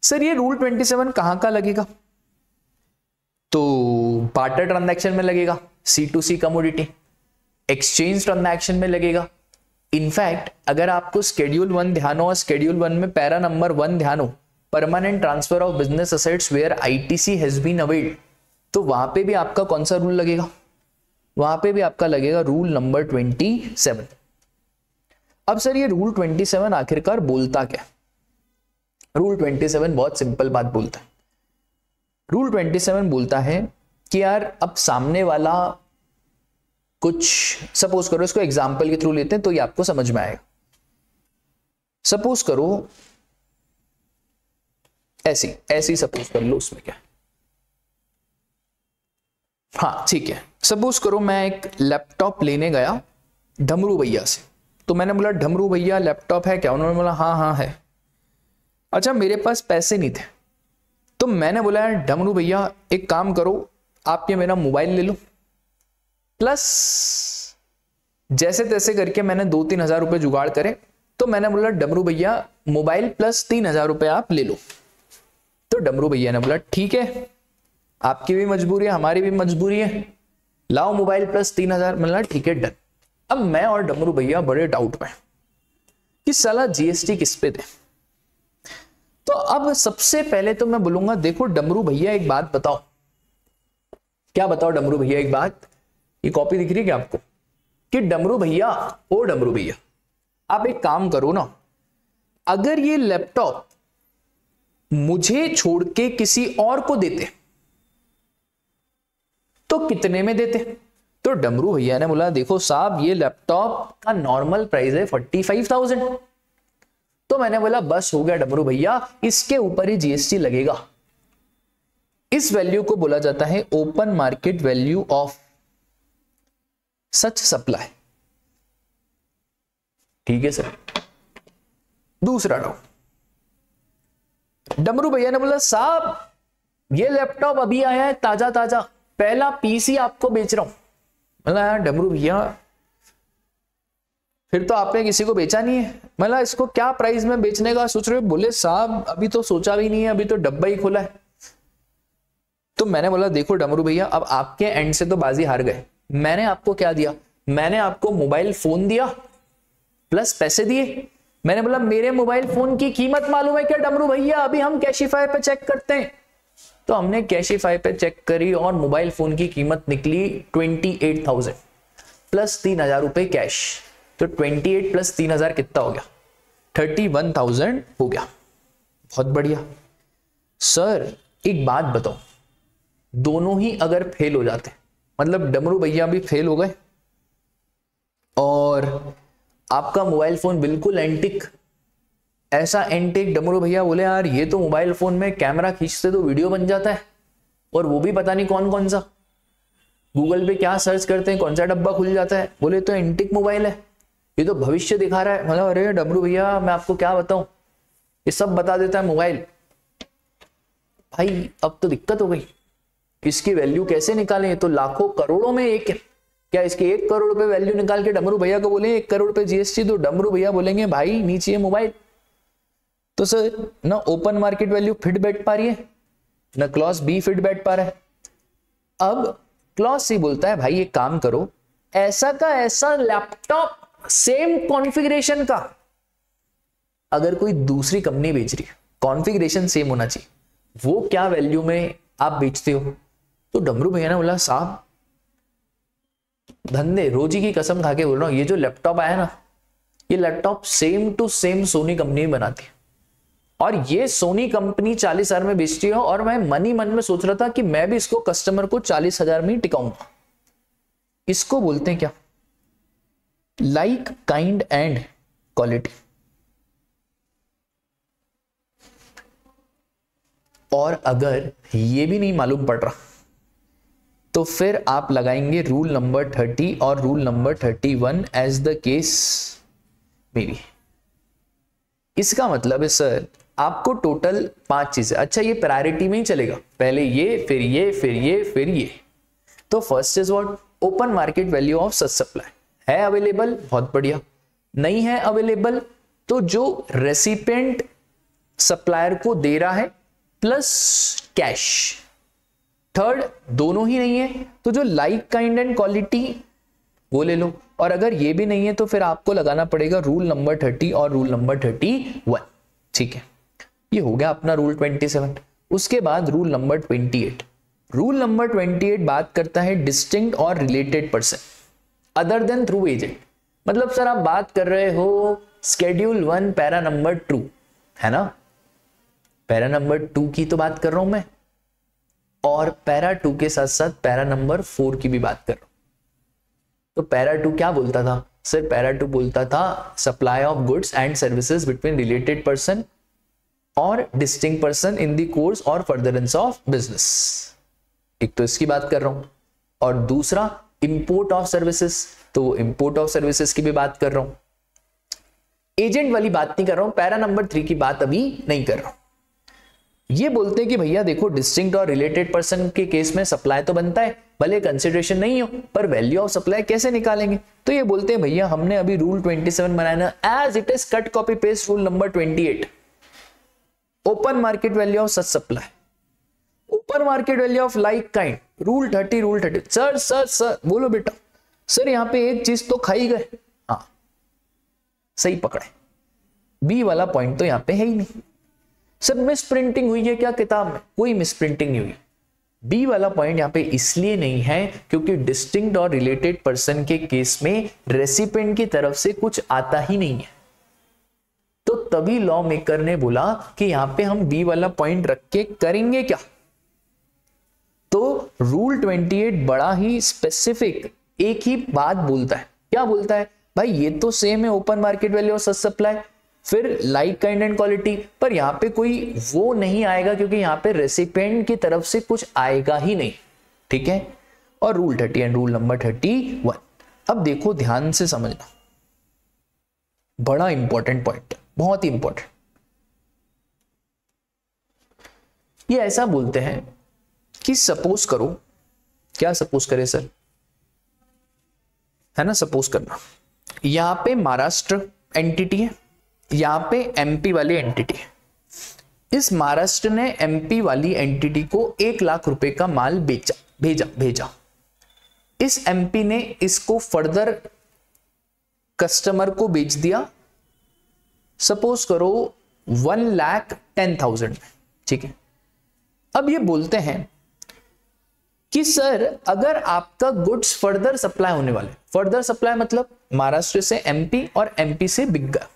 Speaker 1: सर ये रूल 27 कहां का लगेगा? तो बार्टर ट्रांजैक्शन में लगेगा, C2C कमोडिटी, एक्सचेंज ट्रांजैक्शन में लगेगा। इनफैक्ट अगर आपको शेड्यूल 1 ध्यान हो और शेड्यूल 1 में पैरा नंबर 1 ध्यान हो, permanent transfer of business assets where ITC has been availed, तो वहां पे भी आपका कौन सा रूल लगेगा? वहां पे भी आपका लगेगा रूल नंबर 27। अब सर ये रूल 27 आखिरकार बोलता क्या? रूल 27 बहुत सिंपल बात बोलता है। रूल 27 बोलता है कि यार अब सामने वाला कुछ, सपोज करो, इसको एग्जाम्पल के थ्रू लेते हैं तो ये आपको समझ में आएगा। सपोज करो ऐसी सपोज कर लो, उसमें क्या, हाँ ठीक है। सपोज करो मैं एक लैपटॉप लेने गया डमरू भैया से, तो मैंने बोला डमरू भैया लैपटॉप है क्या? उन्होंने बोला हाँ हाँ है। अच्छा मेरे पास पैसे नहीं थे, तो मैंने बोला यार डमरू भैया एक काम करो, आप ये मेरा मोबाइल ले लो, प्लस जैसे तैसे करके मैंने 2-3 हजार रुपए जुगाड़ करे, तो मैंने बोला डमरू भैया मोबाइल प्लस 3 हजार रुपए आप ले लो। तो डमरू भैया ने बोला ठीक है, आपकी भी मजबूरी है हमारी भी मजबूरी है, लाओ मोबाइल प्लस 3 हजार। मैंने बोला ठीक है डन। अब मैं और डमरू भैया बड़े डाउट में कि साला जीएसटी किस पे दे। तो अब सबसे पहले तो मैं बोलूंगा देखो डमरू भैया एक बात बताओ। क्या बताओ डमरू भैया एक बात? ये कॉपी दिख रही है क्या आपको? कि डमरू भैया, ओ डमरू भैया आप एक काम करो ना, अगर ये लैपटॉप मुझे छोड़ के किसी और को देते तो कितने में देते? तो डमरू भैया ने बोला देखो साहब ये लैपटॉप का नॉर्मल प्राइस है 45,000। तो मैंने बोला बस हो गया डमरू भैया, इसके ऊपर ही जीएसटी लगेगा। इस वैल्यू को बोला जाता है open market value of such supply. ठीक है सर। दूसरा डाउट, डमरू भैया ने बोला साहब ये लैपटॉप अभी आया है ताजा ताजा, पहला पीसी आपको बेच रहा हूं। बोला यार डमरू भैया फिर तो आपने किसी को बेचा नहीं है। मतलब इसको क्या प्राइस में बेचने का सोच रहे हो? बोले साहब अभी तो सोचा भी नहीं है, अभी तो डब्बा ही खोला है। तो मैंने बोला देखो डमरू भैया अब आपके एंड से तो बाजी हार गए। मैंने आपको क्या दिया? मैंने आपको मोबाइल फोन दिया प्लस पैसे दिए। मैंने बोला मेरे मोबाइल फोन की कीमत मालूम है क्या डमरू भैया? अभी हम कैशिफाई पे चेक करते हैं। तो हमने कैशिफाई पे चेक करी और मोबाइल फोन की कीमत निकली 28,000 प्लस 3,000 रुपए कैश। तो 28 प्लस 3,000 कितना हो गया? 31,000 हो गया। बहुत बढ़िया। सर एक बात बताओ, दोनों ही अगर फेल हो जाते, मतलब डमरू भैया भी फेल हो गए और आपका मोबाइल फोन बिल्कुल एंटिक, ऐसा एंटिक डमरू भैया बोले यार ये तो मोबाइल फोन में कैमरा खींचते तो वीडियो बन जाता है, और वो भी पता नहीं कौन कौन सा, गूगल पे क्या सर्च करते हैं कौन सा डब्बा खुल जाता है, बोले तो एंटिक मोबाइल है, ये तो भविष्य दिखा रहा है। मतलब अरे डमरू भैया मैं आपको क्या बताऊं, ये सब बता देता है मोबाइल। भाई अब तो दिक्कत हो गई, इसकी वैल्यू कैसे निकालें, ये तो लाखों करोड़ों में एक है। क्या इसके 1 करोड़ रुपए वैल्यू निकाल के डमरू भैया को बोले 1 करोड़ रुपए जीएसटी, तो डमरू भैया बोलेंगे भाई नीचे है मोबाइल। तो सर ना ओपन मार्केट वैल्यू फिट बैठ पा रही है, ना क्लॉज बी फिट बैठ पा रहा है। अब क्लॉज सी बोलता है भाई एक काम करो, ऐसा का ऐसा लैपटॉप सेम कॉन्फ़िगरेशन का अगर कोई दूसरी कंपनी बेच रही है, कॉन्फ़िगरेशन सेम होना चाहिए, वो क्या वैल्यू में आप बेचते हो। तो डमरू भैया ने बोला साहब धंधे रोजी की कसम खा के बोल रहा हूं, ये जो लैपटॉप आया ना, ये laptop same to same Sony company बनाती है, और ये सोनी कंपनी 40,000 में बेचती है, और मैं मन ही मन में सोच रहा था कि मैं भी इसको कस्टमर को 40,000 में ही टिकाऊंगा। इसको बोलते हैं क्या, लाइक काइंड एंड क्वालिटी। और अगर ये भी नहीं मालूम पड़ रहा तो फिर आप लगाएंगे रूल नंबर 30 और rule number 31 as the case may be. इसका मतलब है सर आपको टोटल 5 चीजें, अच्छा ये प्रायोरिटी में ही चलेगा, पहले ये फिर ये फिर ये फिर ये। तो first is what, open market value of such supply है अवेलेबल, बहुत बढ़िया। नहीं है अवेलेबल तो जो रेसिपिएंट सप्लायर को दे रहा है प्लस कैश। थर्ड दोनों ही नहीं है तो जो लाइक काइंड एंड क्वालिटी वो ले लो, और अगर ये भी नहीं है तो फिर आपको लगाना पड़ेगा रूल नंबर 30 और रूल नंबर 31। ठीक है, ये हो गया अपना रूल 27। उसके बाद रूल नंबर 28। रूल नंबर 28 बात करता है डिस्टिंक्ट और related person other than through agent. मतलब सर आप बात कर रहे हो स्केड्यूल 1 पैरा नंबर 2 है ना, पैरा नंबर 2 की तो बात कर रहा हूं मैं, और पैरा 2 के साथ साथ पैरा नंबर 4 की भी बात कर रहा हूं। तो पैरा 2 क्या बोलता था सर, पैरा 2 बोलता था supply of goods and services between related person और distinct person in the course और फर्दरेंस ऑफ बिजनेस। एक तो इसकी बात कर रहा हूं, और दूसरा इंपोर्ट ऑफ सर्विसेज, तो इंपोर्ट ऑफ सर्विसेज की भी बात कर रहा हूं। एजेंट वाली बात नहीं कर रहा हूं, पैरा नंबर 3 की बात अभी नहीं कर रहा हूं। ये बोलते हैं कि भैया देखो डिस्टिंक्ट और रिलेटेड पर्सन के केस में सप्लाई तो बनता है, भले कंसिडरेशन नहीं हो, पर वैल्यू ऑफ सप्लाई कैसे निकालेंगे। तो ये बोलते हैं भैया हमने अभी रूल 27 बनाया ना, as it is cut copy paste rule number 28। Open market value of such supply, open market value of like kind, rule 30 rule 30। Sir sir sir बोलो बेटा, सर यहां पे एक चीज तो खाई गए, हाँ सही पकड़े, बी वाला पॉइंट तो यहां पे है ही नहीं। सर मिस प्रिंटिंग हुई है क्या किताब में, कोई मिस प्रिंटिंग नहीं हुई। बी वाला पॉइंट यहां पे इसलिए नहीं है क्योंकि डिस्टिंक्ट और रिलेटेड पर्सन के केस में रेसिपिएंट की तरफ से कुछ आता ही नहीं है। तो तभी लॉ मेकर ने बोला कि यहां पे हम बी वाला पॉइंट रख के करेंगे क्या। तो रूल 28 बड़ा ही स्पेसिफिक एक ही बात बोलता है, क्या बोलता है भाई ये तो सेम है open market value of such supply, फिर लाइक काइंड एंड क्वालिटी, पर यहां पे कोई वो नहीं आएगा क्योंकि यहां पे रेसिपिएंट की तरफ से कुछ आएगा ही नहीं। ठीक है, और रूल 30 एंड रूल नंबर 31। अब देखो ध्यान से समझना, बड़ा इंपॉर्टेंट पॉइंट, बहुत ही इंपॉर्टेंट। ये ऐसा बोलते हैं कि सपोज करो, क्या सपोज करें सर, है ना, सपोज करना यहां पे महाराष्ट्र एंटिटी है, यहां पे एमपी वाली एंटिटी है। इस महाराष्ट्र ने एमपी वाली एंटिटी को 1 लाख रुपए का माल भेजा। इस एमपी ने इसको फर्दर कस्टमर को बेच दिया, सपोज करो 1,10,000 में। ठीक है, अब ये बोलते हैं कि सर अगर आपका गुड्स फर्दर सप्लाई होने वाले, फर्दर सप्लाई मतलब महाराष्ट्र से एमपी और एमपी से बिक गया,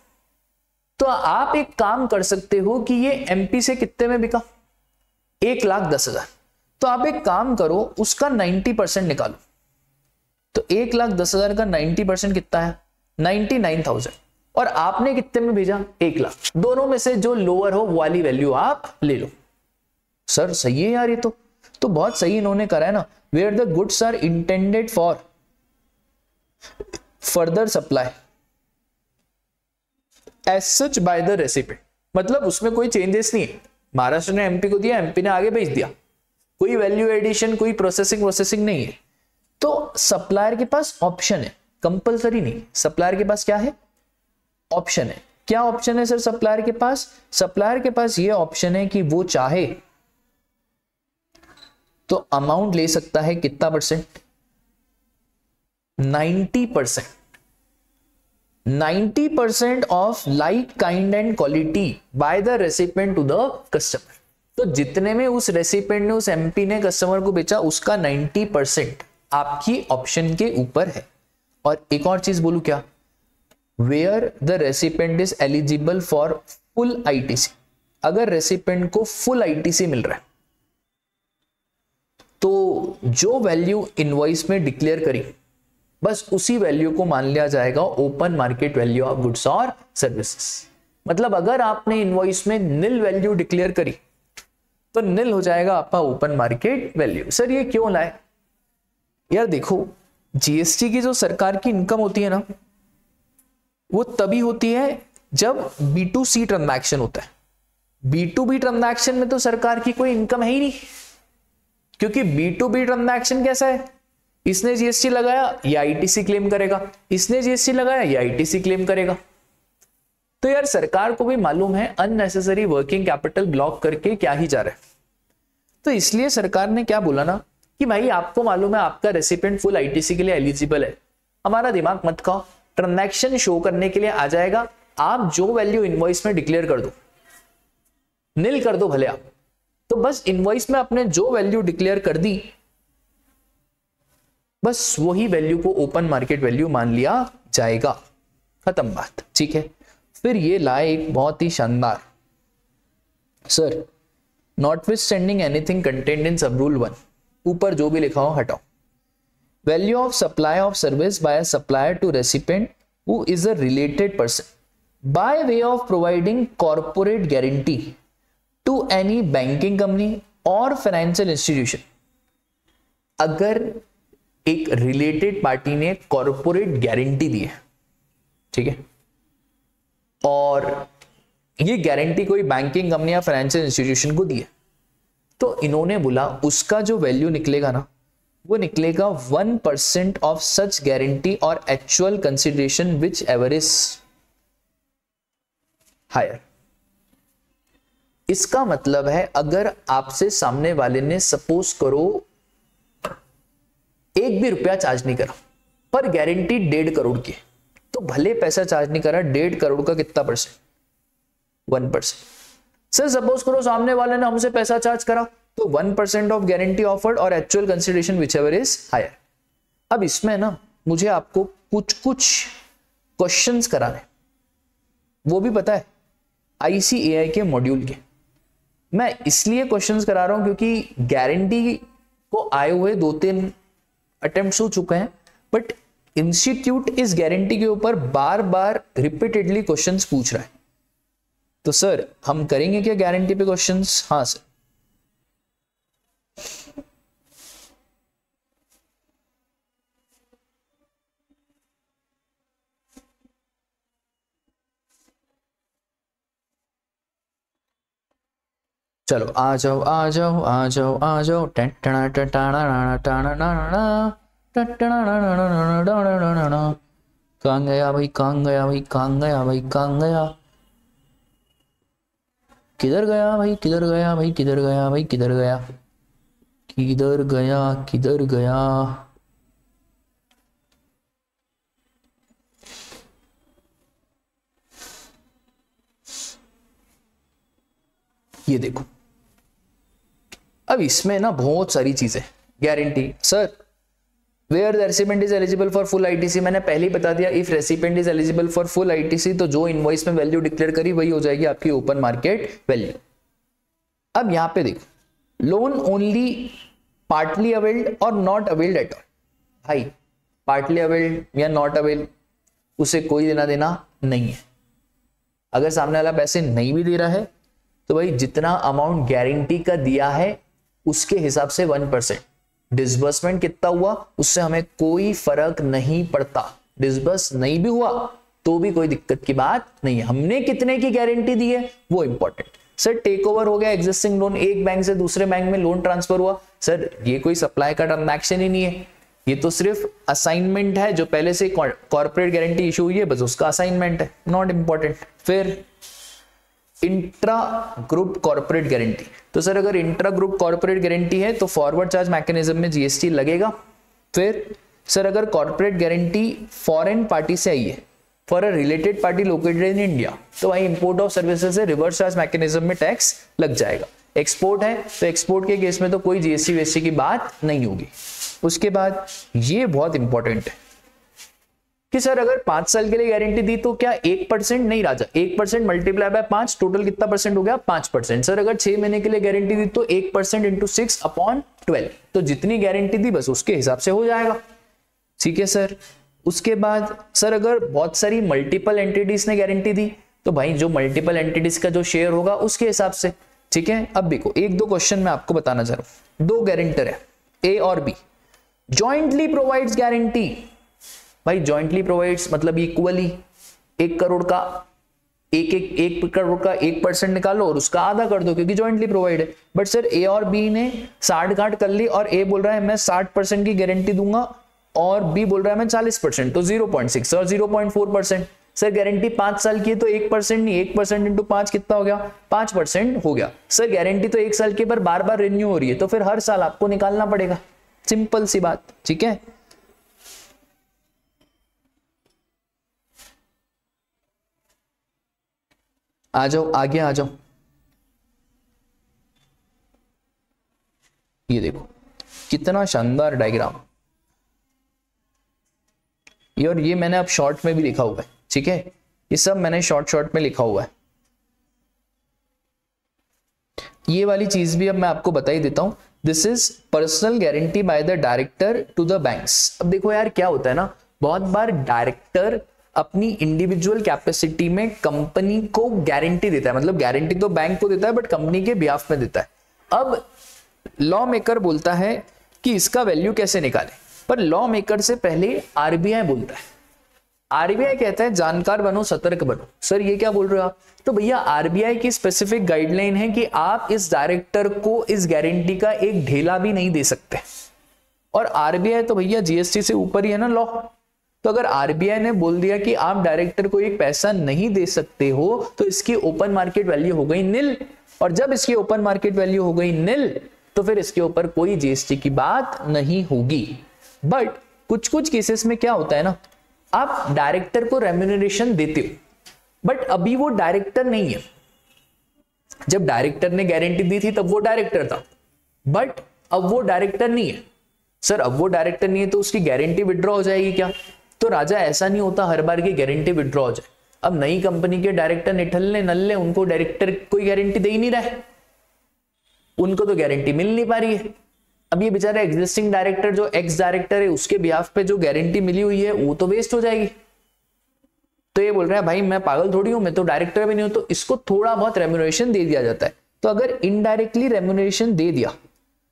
Speaker 1: तो आप एक काम कर सकते हो कि ये एमपी से कितने में बिका, 1,10,000। तो आप एक काम करो उसका 90% निकालो, तो 1,10,000 का 90% कितना है? 99,000। और आपने कितने में भेजा? 1,00,000। दोनों में से जो लोअर हो वो वाली वैल्यू आप ले लो। सर सही है यार, ये तो बहुत सही इन्होंने करा है ना। Where the goods are intended for further supply as such by the recipient, मतलब उसमें कोई चेंजेस नहीं है। महाराष्ट्र ने एमपी को दिया, एमपी ने आगे भेज दिया, कोई वैल्यू एडिशन, कोई प्रोसेसिंग नहीं है। तो सप्लायर के पास ऑप्शन है, कंपलसरी नहीं। सप्लायर के पास क्या है? ऑप्शन है। क्या ऑप्शन है सर सप्लायर के पास? सप्लायर के पास ये ऑप्शन है कि वो चाहे तो अमाउंट ले सकता है कितना percent? 90%। 90% of like kind and quality by the recipient to the customer. तो जितने में उस रेसिपिएंट ने, उस एमपी ने कस्टमर को बेचा, उसका 90% आपकी ऑप्शन के ऊपर है। और एक और चीज बोलूं क्या? Where the recipient is eligible for full ITC. अगर रेसिपिएंट को फुल आईटीसी मिल रहा है तो जो वैल्यू इनवॉइस में डिक्लेयर करी बस उसी वैल्यू को मान लिया जाएगा open market value of goods और सर्विसेज। मतलब अगर आपने इनवॉइस में निल वैल्यू डिक्लेयर करी तो निल हो जाएगा आपका ओपन मार्केट वैल्यू। सर ये क्यों लाए? यार देखो, जीएसटी की जो सरकार की इनकम होती है ना, वो तभी होती है जब B2C ट्रांजैक्शन होता है। B2B ट्रांजैक्शन में तो सरकार की कोई इनकम है ही नहीं, क्योंकि B2B ट्रांजैक्शन कैसा है? इसने जीएसटी लगाया, ये आईटीसी क्लेम करेगा, इसने जीएसटी लगाया, ये आईटीसी क्लेम करेगा। तो यार सरकार को भी मालूम है अननेसेसरी वर्किंग कैपिटल ब्लॉक करके क्या ही जा रहा है। तो इसलिए सरकार ने क्या बोला ना कि भाई आपको मालूम है आपका रेसिपिएंट फुल आईटीसी के लिए एलिजिबल है, हमारा दिमाग मत खाओ, ट्रांजैक्शन शो करने के लिए आ जाएगा, आप जो वैल्यू इनवॉइस में डिक्लेयर कर दो, निल कर दो भले आप, तो बस इनवॉइस में आपने जो वैल्यू डिक्लेयर कर दी बस वही वैल्यू को ओपन मार्केट वैल्यू मान लिया जाएगा। खत्म बात। ठीक है, फिर ये लाए एक बहुत ही शानदार, sir notwithstanding anything contained in sub rule 1, ऊपर जो भी लिखा हो हटाओ। Value of supply of service by supplier to recipient who is a related person by way of providing corporate guarantee to any banking company और financial institution. अगर एक related party ने कॉर्पोरेट गारंटी दी है, ठीक है, और ये गारंटी कोई बैंकिंग कंपनी या फाइनेंशियल इंस्टीट्यूशन को दी है, तो इन्होंने बोला उसका जो वैल्यू निकलेगा ना, वो निकलेगा 1% ऑफ सच गारंटी और actual consideration whichever is higher. इसका मतलब है अगर आपसे सामने वाले ने सपोज करो 1 भी रुपया चार्ज नहीं करा पर गारंटी 1.5 करोड़ की, तो भले पैसा चार्ज नहीं करा, 1.5 करोड़ का कितना परसेंट? 1%। सर सपोज करो सामने वाले ने हमसे पैसा चार्ज करा तो 1% ऑफ गारंटी ऑफर्ड और actual consideration whichever is higher. अब इसमें ना मुझे आपको कुछ क्वेश्चंस कराने, वो भी पता है ICAI के मॉड्यूल के। मैं इसलिए क्वेश्चंस करा रहा हूं क्योंकि गारंटी को आए हुए 2-3 अटेम्प्ट्स हो चुके हैं, बट इंस्टीट्यूट इस गारंटी के ऊपर बार बार रिपीटेडली क्वेश्चंस पूछ रहा है। तो सर हम करेंगे क्या गारंटी पे क्वेश्चंस? हाँ सर। चलो आ जाओ आ जाओ आ जाओ आ जाओ। कहाँ गया भाई, कहाँ गया भाई, कहाँ गया भाई, कहाँ गया, किधर गया भाई, किधर गया भाई, किधर गया भाई, किधर गया, किधर गया, किधर गया। ये देखो, अब इसमें ना बहुत सारी चीजें। Guarantee, sir where the recipient is eligible for full ITC, मैंने पहले ही बता दिया, if recipient is eligible for full ITC तो जो इनवॉइस में वैल्यू डिक्लेयर करी वही हो जाएगी आपकी ओपन मार्केट वैल्यू। अब यहां पे देखो, लोन ओनली पार्टली अवेल्ड और नॉट अवेल्ड एट ऑल। भाई पार्टली अवेल्ड या नॉट अवेल्ड, उसे कोई देना देना नहीं है। अगर सामने वाला पैसे नहीं भी दे रहा है तो भाई जितना अमाउंट गारंटी का दिया है उसके हिसाब से 1%, डिसबर्समेंट कितना हुआ उससे हमें कोई फर्क नहीं पड़ता। डिसबर्स नहीं भी हुआ तो भी कोई दिक्कत की बात नहीं है, हमने कितने की गारंटी दी है वो इंपॉर्टेंट। सर टेक ओवर हो गया एग्जिस्टिंग लोन, एक बैंक से दूसरे बैंक में लोन ट्रांसफर हुआ, सर ये कोई सप्लाई का ट्रांजैक्शन ही नहीं है, ये तो सिर्फ असाइनमेंट है, जो पहले से कॉर्पोरेट गारंटी इशू हुई है बस उसका असाइनमेंट है, नॉट इंपॉर्टेंट। फिर इंट्रा ग्रुप कॉर्पोरेट गारंटी, तो सर अगर इंट्रा ग्रुप कॉर्पोरेट गारंटी है तो फॉरवर्ड चार्ज मैकेनिज्म में जीएसटी लगेगा। फिर सर अगर कॉर्पोरेट गारंटी फॉरेन पार्टी से आई है for a related party located in India तो भाई इंपोर्ट ऑफ सर्विसेज से रिवर्स चार्ज मैकेनिज्म में टैक्स लग जाएगा। एक्सपोर्ट है तो एक्सपोर्ट के केस में तो कोई जीएसटी वेस्टी की बात नहीं होगी। उसके बाद ये बहुत इंपॉर्टेंट है कि सर अगर 5 साल के लिए गारंटी दी तो क्या 1% नहीं राजा, 1% मल्टीप्लाई बाय 5 टोटल कितना परसेंट हो गया 5%। सर अगर 6 महीने के लिए गारंटी दी तो 1% इंटू 6/12, तो जितनी गारंटी दी बस उसके हिसाब से हो जाएगा। ठीक है सर। उसके बाद सर अगर बहुत सारी मल्टीपल एंटिटीज ने गारंटी दी तो भाई जो मल्टीपल एंटिटीज का जो शेयर होगा उसके हिसाब से। ठीक है। अब देखो 1-2 क्वेश्चन मैं आपको बताना चाह रहा हूं। 2 गारंटर है ए और बी, जॉइंटली प्रोवाइड्स गारंटी। भाई जॉइंटली प्रोवाइड्स मतलब इक्वली 1 करोड़ का 1% निकालो और उसका आधा कर दो क्योंकि जॉइंटली प्रोवाइड है। बट सर ए और बी ने 60-60 कर ली और ए बोल रहा है मैं 60% की गारंटी दूंगा और बी बोल रहा है मैं 40%, तो 0.6 और 0.4%। सर गारंटी 5 साल की है तो 1% नहीं, 1% इंटू 5 कितना हो गया 5% हो गया। सर गारंटी तो 1 साल के पर बार बार रिन्यू हो रही है तो फिर हर साल आपको निकालना पड़ेगा, सिंपल सी बात। ठीक है। आ जाओ आगे आ जाओ। ये देखो कितना शानदार डायग्राम, ये और ये मैंने अब शॉर्ट में भी लिखा हुआ है। ठीक है। ये सब मैंने शॉर्ट में लिखा हुआ है। ये वाली चीज भी अब मैं आपको बता ही देता हूं। This is personal guarantee by the director to the banks. अब देखो यार क्या होता है ना, बहुत बार डायरेक्टर अपनी इंडिविजुअल कैपेसिटी में कंपनी को गारंटी देता है, मतलब गारंटी तो बैंक को देता है बट कंपनी के बिहाफ में देता है। अब लॉ मेकर बोलता है कि इसका वैल्यू कैसे निकाले, पर लॉ मेकर से पहले आरबीआई बोलता है। आरबीआई कहता है जानकार बनो सतर्क बनो। सर ये क्या बोल रहे हो आप? तो भैया आरबीआई की स्पेसिफिक गाइडलाइन है कि आप इस डायरेक्टर को इस गारंटी का एक ढेला भी नहीं दे सकते, और आरबीआई तो भैया जीएसटी से ऊपर ही है ना लॉ। तो अगर आरबीआई ने बोल दिया कि आप डायरेक्टर को एक पैसा नहीं दे सकते हो तो इसकी ओपन मार्केट वैल्यू हो गई निल, और जब इसकी ओपन मार्केट वैल्यू हो गई निल तो फिर इसके ऊपर कोई जीएसटी की बात नहीं होगी। बट कुछ कुछ केसेस में क्या होता है ना, आप डायरेक्टर को रेम्यूनरेशन देते हो बट अभी वो डायरेक्टर नहीं है। जब डायरेक्टर ने गारंटी दी थी तब वो डायरेक्टर था, बट अब वो डायरेक्टर नहीं है। सर अब वो डायरेक्टर नहीं है तो उसकी गारंटी विड्रॉ हो जाएगी क्या? तो राजा ऐसा नहीं होता हर बार की गारंटी विड्रॉ हो जाए। अब नई कंपनी के डायरेक्टर निठल्ले नल्ले, उनको डायरेक्टर कोई गारंटी दे ही नहीं रहा है, उनको तो गारंटी मिल नहीं पा रही है। अब ये बेचारा एग्जिस्टिंग डायरेक्टर जो एक्स डायरेक्टर है उसके बिहाफ पे जो गारंटी मिली हुई है वो तो वेस्ट हो जाएगी। तो ये बोल रहा है भाई मैं पागल थोड़ी हूं, मैं तो डायरेक्टर भी नहीं हूं, तो इसको थोड़ा बहुत रेम्यूनरेशन दे दिया जाता है। तो अगर इनडायरेक्टली रेम्यूनरेशन दे दिया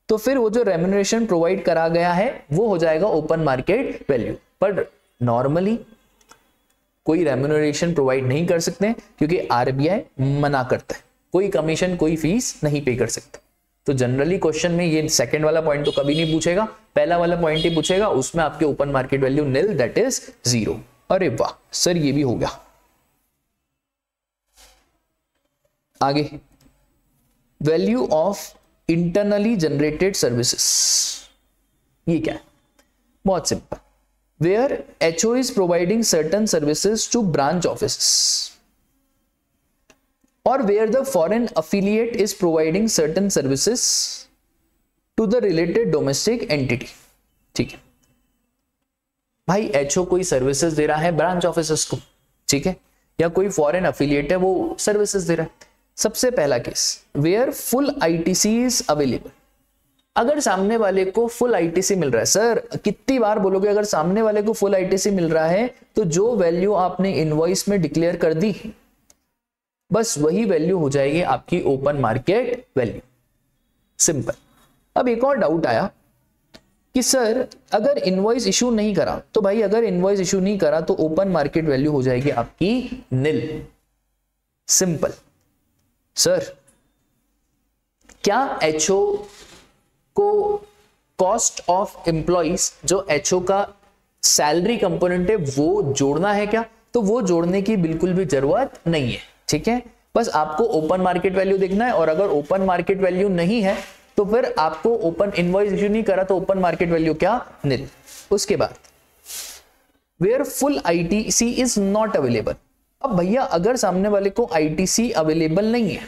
Speaker 1: तो फिर वो जो रेम्यूनरेशन प्रोवाइड करा गया है वो हो जाएगा ओपन मार्केट वैल्यू। पर नॉर्मली कोई रेम्यूनरेशन प्रोवाइड नहीं कर सकते क्योंकि आरबीआई मना करता है, कोई कमीशन कोई फीस नहीं पे कर सकते। तो जनरली क्वेश्चन में ये सेकंड वाला पॉइंट तो कभी नहीं पूछेगा, पहला वाला पॉइंट ही पूछेगा, उसमें आपके open market value nil that is 0। अरे वाह सर ये भी हो गया। आगे value of internally generated services, ये क्या है? बहुत simple, where HO is providing certain services to branch offices or where the foreign affiliate is providing certain services to the related domestic entity। ठीक है भाई, एचओ कोई सर्विसेज दे रहा है ब्रांच ऑफिसर्स को, ठीक है, या कोई फॉरेन अफिलिएट है वो सर्विसेज दे रहा है। सबसे पहला case, where full ITC is available. अगर सामने वाले को फुल आईटीसी मिल रहा है, सर कितनी बार बोलोगे, अगर सामने वाले को फुल आईटीसी मिल रहा है तो जो वैल्यू आपने इनवॉइस में डिक्लेयर कर दी बस वही वैल्यू हो जाएगी आपकी ओपन मार्केट वैल्यू, सिंपल। अब एक और डाउट आया कि सर अगर इनवॉइस इशू नहीं करा, तो भाई अगर इनवॉइस इशू नहीं करा तो ओपन मार्केट वैल्यू हो जाएगी आपकी निल, सिंपल। सर क्या एचओ को कॉस्ट ऑफ एम्प्लॉइज, जो एचओ का सैलरी कंपोनेंट है वो जोड़ना है क्या? तो वो जोड़ने की बिल्कुल भी जरूरत नहीं है, ठीक है। बस आपको ओपन मार्केट वैल्यू देखना है, और अगर ओपन मार्केट वैल्यू नहीं है तो फिर आपको ओपन इनवॉइस इश्यू नहीं करा तो ओपन मार्केट वैल्यू क्या? निल। उसके बाद where full ITC is not available. अब भैया अगर सामने वाले को आईटीसी अवेलेबल नहीं है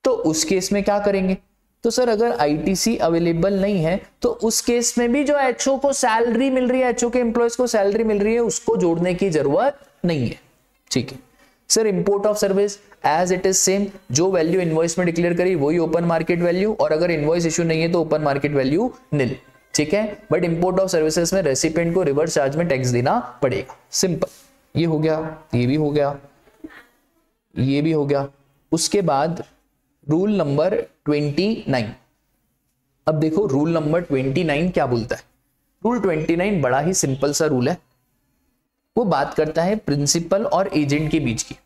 Speaker 1: तो उस केस में क्या करेंगे? तो सर अगर आईटीसी अवेलेबल नहीं है तो उस केस में भी जो एचओ को सैलरी मिल रही है, एचओ के एम्प्लॉयज को सैलरी मिल रही है, उसको जोड़ने की जरूरत नहीं है, ठीक है। Sir import of service as it is same, जो वैल्यू इनवॉइस में डिक्लेयर करी वही ओपन मार्केट वैल्यू, और अगर इनवॉइस इशू नहीं है तो ओपन मार्केट वैल्यू निल, ठीक है। बट इंपोर्ट ऑफ सर्विसेज में रेसिपिएंट को रिवर्स चार्ज में टैक्स देना पड़ेगा, सिंपल। ये हो गया, ये भी हो गया, ये भी हो गया। उसके बाद रूल नंबर 29। अब देखो रूल नंबर 29 क्या बोलता है। रूल 29 बड़ा ही सिंपल सा रूल है, वो बात करता है प्रिंसिपल और एजेंट के बीच की।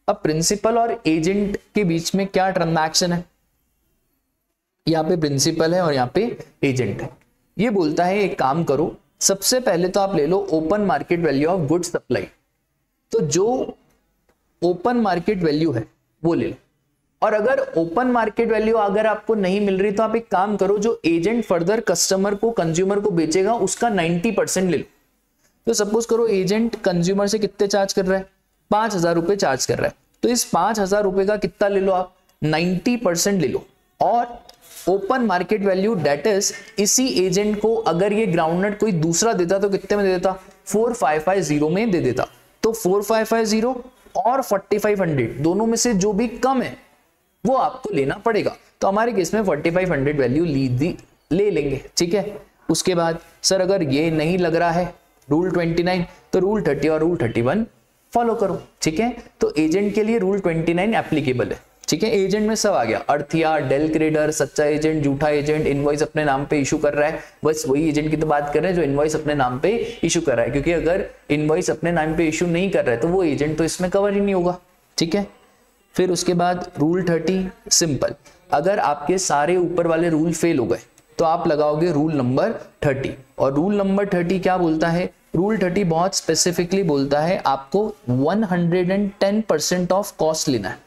Speaker 1: अब प्रिंसिपल और एजेंट के बीच में क्या ट्रांजैक्शन है? यहाँ पे प्रिंसिपल है और यहाँ पे एजेंट है। ये बोलता है एक काम करो, सबसे पहले तो आप ले लो open market value of goods supply. तो जो ओपन मार्केट वैल्यू है वो ले लो, और अगर ओपन मार्केट वैल्यू अगर आपको नहीं मिल रही तो आप एक काम करो, जो एजेंट फर्दर कस्टमर को कंज्यूमर को बेचेगा उसका 90% ले लो। तो सपोज करो एजेंट कंज्यूमर से कितने चार्ज कर रहा है? 5,000 रुपए चार्ज कर रहा है, तो इस 5,000 रुपए का कितना ले लो आप? 90% ले लो। और open market value that is, इसी एजेंट को अगर ये ग्राउंडनट कोई दूसरा देता तो कितने में दे देता? 4550 में दे देता। तो 4550 और 4500 दोनों में से जो भी कम है वो आपको लेना पड़ेगा। तो हमारे केस में 4500 वैल्यू ले लेंगे, ठीक है। उसके बाद सर अगर ये नहीं लग रहा है रूल 29 तो रूल 30 और रूल 31 फॉलो करो, ठीक है। तो एजेंट के लिए रूल 29 एप्लीकेबल है, ठीक है। एजेंट में सब आ गया, अर्थिया, डेल क्रेडर, सच्चा एजेंट, झूठा एजेंट, इनवॉइस अपने नाम पे इशू कर रहा है, बस वही एजेंट की तो बात कर रहे हैं जो इनवॉइस अपने नाम पे इशू कर रहा है, क्योंकि अगर इनवॉइस अपने नाम पे इशू नहीं कर रहा है तो वो एजेंट तो इसमें कवर ही नहीं होगा, ठीक है। फिर उसके बाद रूल 30 सिंपल, अगर आपके सारे ऊपर वाले रूल फेल हो गए तो आप लगाओगे रूल नंबर 30। और रूल नंबर 30 क्या बोलता है? रूल 30 बहुत स्पेसिफिकली बोलता है आपको 110% ऑफ कॉस्ट लेना है,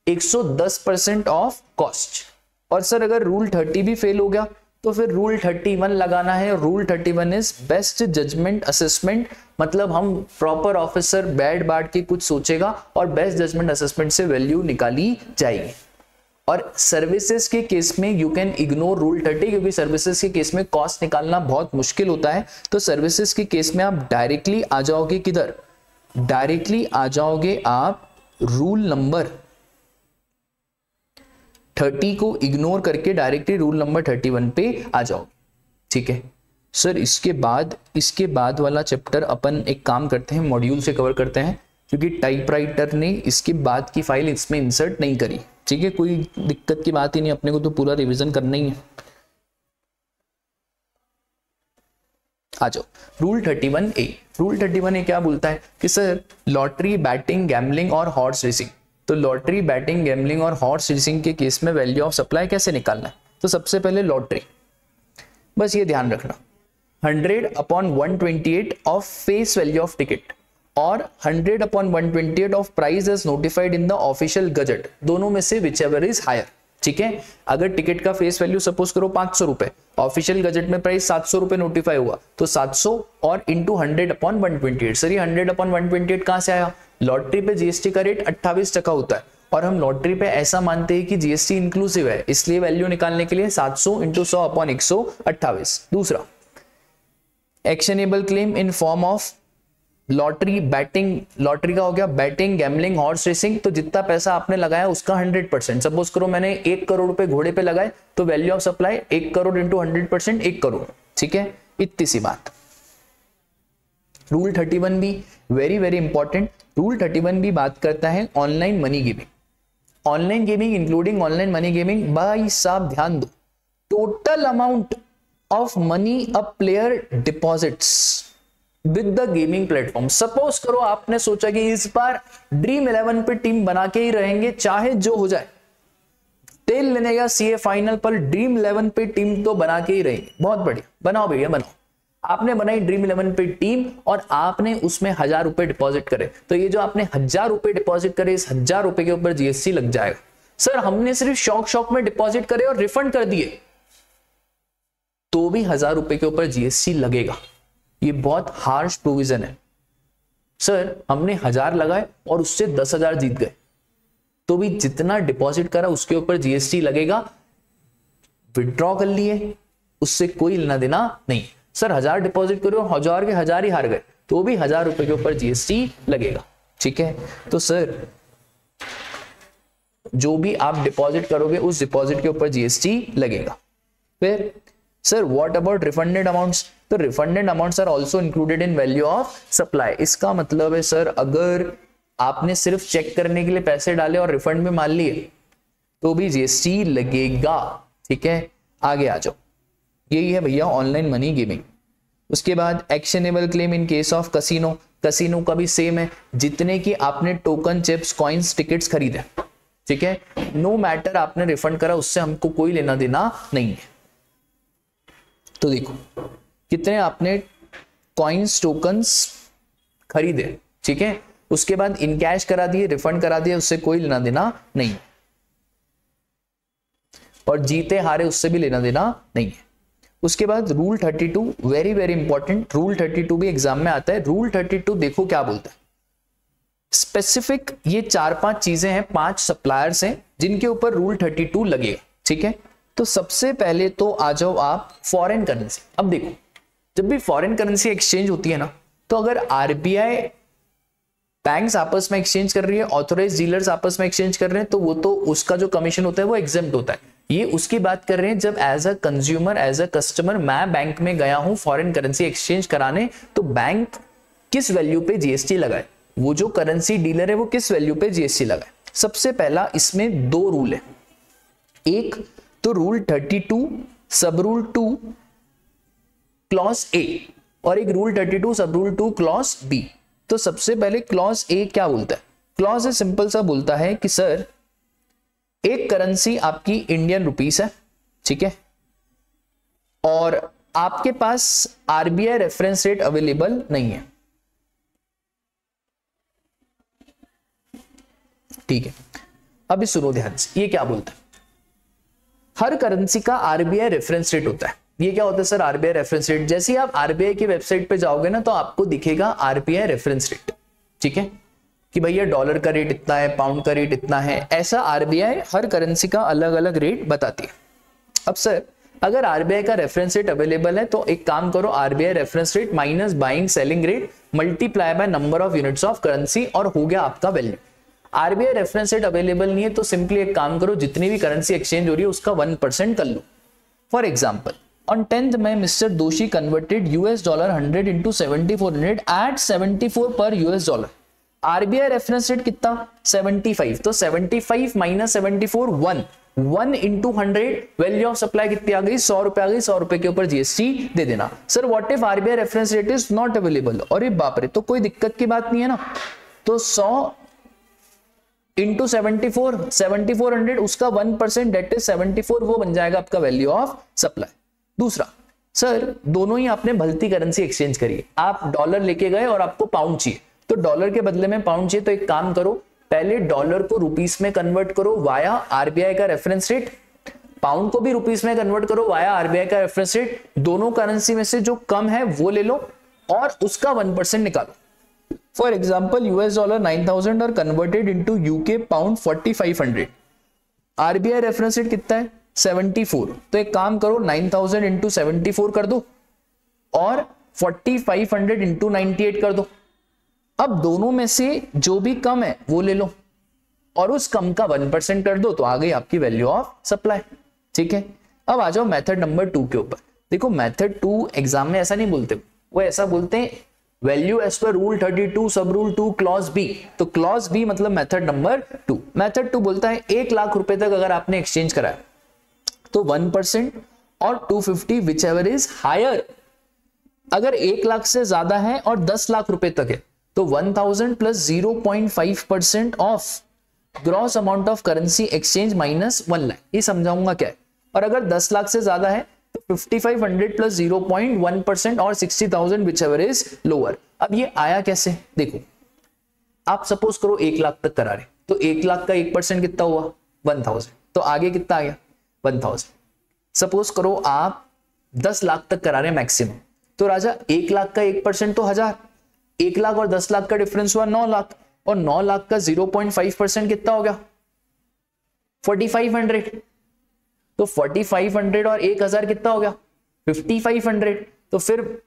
Speaker 1: 110% ऑफ कॉस्ट। और सर अगर रूल 30 भी फेल हो गया तो फिर रूल 31 लगाना है। Rule 31 is best judgement assessment, मतलब हम प्रॉपर ऑफिसर बैड बाट के कुछ सोचेगा और बेस्ट जजमेंट असेसमेंट से वैल्यू निकाली जाएगी। और सर्विसेज के केस में यू कैन इग्नोर रूल 30, क्योंकि सर्विसेज के केस में कॉस्ट निकालना बहुत मुश्किल होता है। तो सर्विसेज के केस में आप डायरेक्टली आ जाओगे किधर? डायरेक्टली आ जाओगे आप रूल नंबर 30 को इग्नोर करके डायरेक्टली रूल नंबर 31 पे आ जाओ, ठीक है। सर इसके बाद वाला चैप्टर अपन एक काम करते हैं, मॉड्यूल से कवर करते हैं, क्योंकि टाइपराइटर ने इसके बाद की फाइल इसमें इंसर्ट नहीं करी, ठीक है। कोई दिक्कत की बात ही नहीं, अपने को तो पूरा रिवीजन करना ही है। आ जाओ रूल 31A। रूल 31A क्या बोलता है कि सर लॉटरी, बैटिंग, गैम्बलिंग और हॉर्स रेसिंग। तो लॉटरी, बैटिंग, गैम्बलिंग और हॉर्स रेसिंग के केस में वैल्यू ऑफ सप्लाई कैसे निकालना है? तो सबसे पहले लॉटरी, बस ये ध्यान रखना, 100/128 of face value of ticket और 100/128 of price as notified in the official gazette, दोनों में से विचएवर इज हायर, ठीक है। अगर टिकट का फेस वैल्यू सपोज करो 500 रुपए, ऑफिशियल गजट में प्राइस 700 रुपए नोटिफाई हुआ, तो 700 और इंटू 100/128। सर ये 100/128 कहां से आया? लॉटरी पे जीएसटी का रेट 28% होता है, और हम लॉटरी पे ऐसा मानते हैं कि जीएसटी इंक्लूसिव है, इसलिए वैल्यू निकालने के लिए 700 इंटू 100/128। दूसरा, actionable claim in form of lottery, batting, lottery का हो गया बैटिंग, गैमलिंग, हॉर्स रेसिंग, तो जितना पैसा आपने लगाया उसका 100%। सपोज करो मैंने 1 करोड़ रुपए घोड़े पे लगाए, तो value of supply 1 crore into 100% 1 crore. ठीक है, इतनी सी बात। रूल 31 भी वेरी वेरी इंपॉर्टेंट। रूल 31 भी बात करता है online money gaming. Online gaming including online money gaming, भाई साहब ध्यान दो, total amount of money a player deposits with the gaming platform. Suppose करो आपने सोचा कि इस बार ड्रीम 11 पे टीम बना के ही रहेंगे चाहे जो हो जाए, टेल लेने का सीए फाइनल पर ड्रीम 11 पे टीम तो बना के ही रहेंगे। बहुत बढ़िया, बनाओ भैया बनाओ। आपने बनाई ड्रीम 11 पे टीम और आपने उसमें 1000 रुपए डिपॉजिट करे, तो ये जो आपने 1000 रुपए डिपॉजिट करे, इस 1000 रुपए के ऊपर जीएसटी लग जाएगा। सर हमने सिर्फ शौक में डिपॉजिट करे और रिफंड कर दिए, तो भी 1000 रुपए के ऊपर जीएसटी लगेगा। ये बहुत हार्श प्रोविजन है। सर हमने 1000 लगाए और उससे 10,000 जीत गए, तो भी जितना डिपॉजिट करा उसके ऊपर जीएसटी लगेगा। विड्रॉ कर लिए, उससे कोई लेना देना नहीं। सर 1000 डिपॉजिट करो, 1000 के 1000 ही हार गए, तो भी 1000 रुपए के ऊपर जीएसटी लगेगा। ठीक है, तो सर जो भी आप डिपॉजिट करोगे उस डिपॉजिट के ऊपर जीएसटी लगेगा। फिर sir what about refunded amounts? तो refunded amounts are also included in value of supply. इसका मतलब है सर अगर आपने सिर्फ चेक करने के लिए पैसे डाले और रिफंड में मान लिए, तो भी जीएसटी लगेगा। ठीक है, आगे आ जाओ। यही है भैया ऑनलाइन मनी गेमिंग। उसके बाद actionable claim in case of casino. Casino का भी सेम है, जितने की आपने टोकन, चिप्स, कॉइन्स, टिकट्स खरीदे, ठीक है, नो मैटर आपने रिफंड करा, उससे हमको कोई लेना देना नहीं है। तो देखो कितने आपने कॉइन्स, टोकन्स खरीदे, ठीक है, उसके बाद इन कैश करा दिए, रिफंड करा दिए, उससे कोई लेना देना नहीं, और जीते हारे उससे भी लेना देना नहीं है। उसके बाद rule 32 very very important. Rule 32 भी एग्जाम में आता है। रूल 32 देखो क्या बोलता है, स्पेसिफिक ये 4-5 चीजें हैं, 5 सप्लायर्स हैं जिनके ऊपर रूल 32 लगेगा। ठीक है, तो सबसे पहले तो आ जाओ आप फॉरेन करेंसी। अब देखो जब भी फॉरेन करेंसी एक्सचेंज होती है ना, तो अगर आरबीआई बैंक्स आपस में एक्सचेंज कर रही है, ऑथोराइज डीलर्स आपस में एक्सचेंज कर रहे हैं, तो वो तो उसका जो कमीशन होता है वो एग्जेम्प्ट होता है। ये उसकी बात कर रहे हैं जब as a consumer, as a customer मैं बैंक में गया हूं फॉरेन करेंसी एक्सचेंज कराने, तो बैंक किस वैल्यू पे जीएसटी लगाए, वो जो करेंसी डीलर है वो किस वैल्यू पे जीएसटी लगाए। सबसे पहला इसमें 2 रूल है, एक तो रूल 32 सब रूल 2 क्लॉज ए, और एक रूल 32 सब रूल 2 क्लॉज बी। तो सबसे पहले क्लॉज ए क्या बोलता है? क्लॉज ए सिंपल सा बोलता है कि सर एक करेंसी आपकी इंडियन रुपीस है, ठीक है, और आपके पास आरबीआई रेफरेंस रेट अवेलेबल नहीं है, ठीक है। अभी सुनो ध्यान से, ये क्या बोलता है, हर करेंसी का आरबीआई रेफरेंस रेट होता है। ये क्या होता है सर आरबीआई रेफरेंस रेट? जैसे ही आप आरबीआई की वेबसाइट पे जाओगे ना, तो आपको दिखेगा आरबीआई रेफरेंस रेट, ठीक है, कि भैया डॉलर का रेट इतना है, पाउंड का रेट इतना है, ऐसा आरबीआई हर करेंसी का अलग अलग रेट बताती है। अब सर अगर आरबीआई का रेफरेंस रेट अवेलेबल है, तो एक काम करो, RBI reference rate minus buying selling rate multiply by number of units of currency, और हो गया आपका value. RBI reference rate available नहीं है, तो सिंपली एक काम करो, जितनी भी करेंसी एक्सचेंज हो रही है उसका 1% कर लो। For example on 10th May mister Doshi converted US dollar 100 into 7400 at 74 per US dollar. RBI reference rate कितना? 75, तो 75 minus 74 1 into 100, value of supply कितनी आ गई? 100 रुपए आ गई। 100 रुपए के ऊपर जीएसटी दे देना। Sir what if RBI reference rate is not available? और ये बाप रे, तो कोई दिक्कत की बात नहीं है ना, तो 100 इंटू 74 7400, उसका 1% डेट इज 74, वो बन जाएगा आपका वैल्यू ऑफ सप्लाई। दूसरा, सर दोनों ही आपने भलती करेंसी एक्सचेंज करी, आप डॉलर लेके गए और आपको पाउंड चाहिए, तो डॉलर के बदले में पाउंड चाहिए, तो एक काम करो, पहले डॉलर को रुपीस में कन्वर्ट करो वाया आरबीआई का रेफरेंस रेट, पाउंड को भी रुपीस में कन्वर्ट करो वाया आरबीआई का रेफरेंस रेट, दोनों करेंसी में से जो कम है वो ले लो और उसका 1% निकालो। फॉर एग्जाम्पल यूएस डॉलर 9000 और converted into UK pound 4500, RBI reference rate कितना है? 74, तो एक काम करो 9000 इंटू 74 कर दो और 4500 इंटू 98 कर दो, अब दोनों में से जो भी कम है वो ले लो और उस कम का 1% कर दो, तो आ गई आपकी वैल्यू ऑफ सप्लाई। ठीक है, अब आ जाओ मेथड नंबर 2 के ऊपर। देखो मेथड 2 एग्जाम में ऐसा नहीं बोलते, वो ऐसा बोलते हैं वैल्यू एज पर रूल 32 सब रूल 2 क्लॉज बी। तो क्लॉज बी मतलब मेथड नंबर 2। मेथड 2 बोलता है 1 लाख रुपए तक अगर आपने एक्सचेंज कराया तो 1% और 250 विच एवर इज हायर। अगर 1 लाख से ज्यादा है और 10 लाख रुपए तक है तो 1000 plus 0.5% of gross amount of currency exchange minus 1 lakh. ये समझाऊंगा क्या है। और अगर 10 लाख से ज्यादा है तो 5500 प्लस 0.1% और 60,000 विच एवर इज लोअर। अब ये आया कैसे, देखो आप सपोज करो 1 लाख तक करा रहे तो 1 लाख का 1% कितना हुआ 1000, तो आगे कितना आ गया 1000। सपोज करो आप 10 लाख तक करा रहे मैक्सिमम, तो राजा 1 लाख का 1% तो 1000, 1 लाख और 10 लाख का डिफरेंस हुआ 9 लाख और 9 लाख का 0.5% कितना हो गया 4500। तो 4500 और 1000 कितना हो गया 5500। तो फिर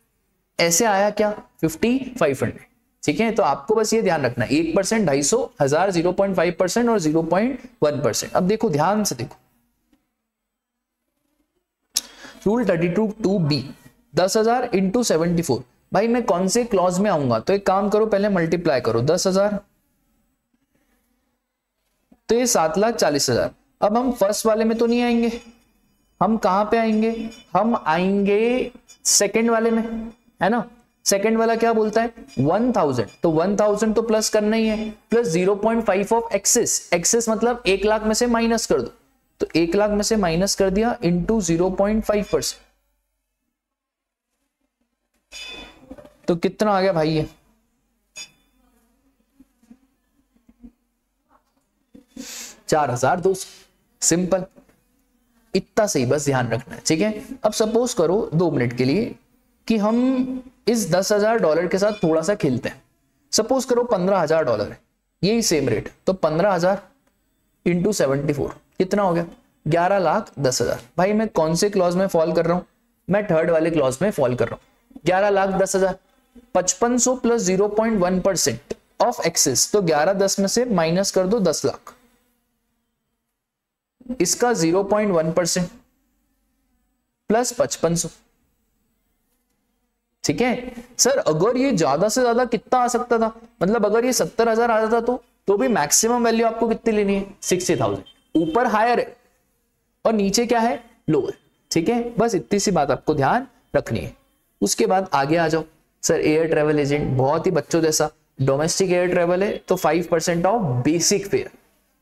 Speaker 1: ऐसे आया क्या 5500। ठीक है, तो आपको बस ये ध्यान रखना 1%, 250, 1000, 0.5% और 0.1%। अब देखो ध्यान से देखो रूल 32(2)B 10,000 इंटू 74। भाई मैं कौन से क्लॉज में आऊंगा, तो एक काम करो पहले मल्टीप्लाई करो 10,000 तो ये 7,40,000। अब हम फर्स्ट वाले में तो नहीं आएंगे, हम कहां पे आएंगे, हम आएंगे सेकंड वाले में, है ना। सेकंड वाला क्या बोलता है 1000, तो 1000 तो प्लस करना ही है, प्लस 0.5 ऑफ एक्सेस। एक्सेस मतलब 1 लाख में से माइनस कर दो, तो 1 लाख में से माइनस कर दिया इंटू 0.5%। तो कितना आ गया भाई ये 4,200। सिंपल, इतना सही बस ध्यान रखना है। ठीक है, अब सपोज करो 2 मिनट के लिए कि हम इस $10,000 के साथ थोड़ा सा खेलते हैं। सपोज करो $15,000 है, यही सेम रेट, तो 15,000 इंटू 74 कितना हो गया 11,10,000। भाई मैं कौन से क्लॉज में फॉल कर रहा हूं, मैं थर्ड वाले क्लॉज में फॉल कर रहा हूं। 11,10,000 5500 प्लस 0.1% ऑफ एक्सेस, तो 11,10 में से माइनस कर दो 10 लाख, इसका 0.1% प्लस 5500। ठीक है सर, अगर ये ज्यादा से ज्यादा कितना आ सकता था, मतलब अगर ये 70,000 आ जाता तो भी मैक्सिमम वैल्यू आपको कितनी लेनी है 60,000। ऊपर हायर है और नीचे क्या है लोअर। ठीक है, बस इतनी सी बात आपको ध्यान रखनी है। उसके बाद आगे आ जाओ सर, एयर ट्रेवल एजेंट बहुत ही बच्चों जैसा। डोमेस्टिक एयर ट्रेवल है तो 5% ऑफ बेसिक फेयर,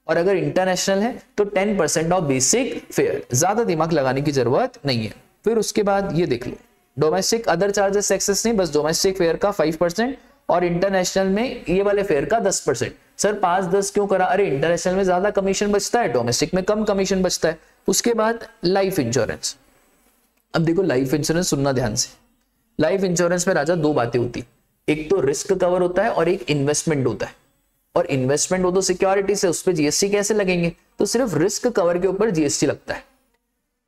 Speaker 1: और अगर इंटरनेशनल है तो 10% ऑफ बेसिक फेयर। ज्यादा दिमाग लगाने की जरूरत नहीं है। फिर उसके बाद ये देख लो, डोमेस्टिक अदर चार्जेस एक्सेस नहीं, बस डोमेस्टिक फेयर का 5% और इंटरनेशनल में ये वाले फेयर का 10%। सर 5-10 क्यों करा, अरे इंटरनेशनल में ज्यादा कमीशन बचता है, डोमेस्टिक में कम कमीशन बचता है। उसके बाद लाइफ इंश्योरेंस। अब देखो लाइफ इंश्योरेंस सुनना ध्यान से, लाइफ इंश्योरेंस में राजा 2 बातें होती, एक तो रिस्क कवर होता है और एक इन्वेस्टमेंट होता है। और इन्वेस्टमेंट हो तो सिक्योरिटी से, उस पर जीएसटी कैसे लगेंगे, तो सिर्फ रिस्क कवर के ऊपर जीएसटी लगता है।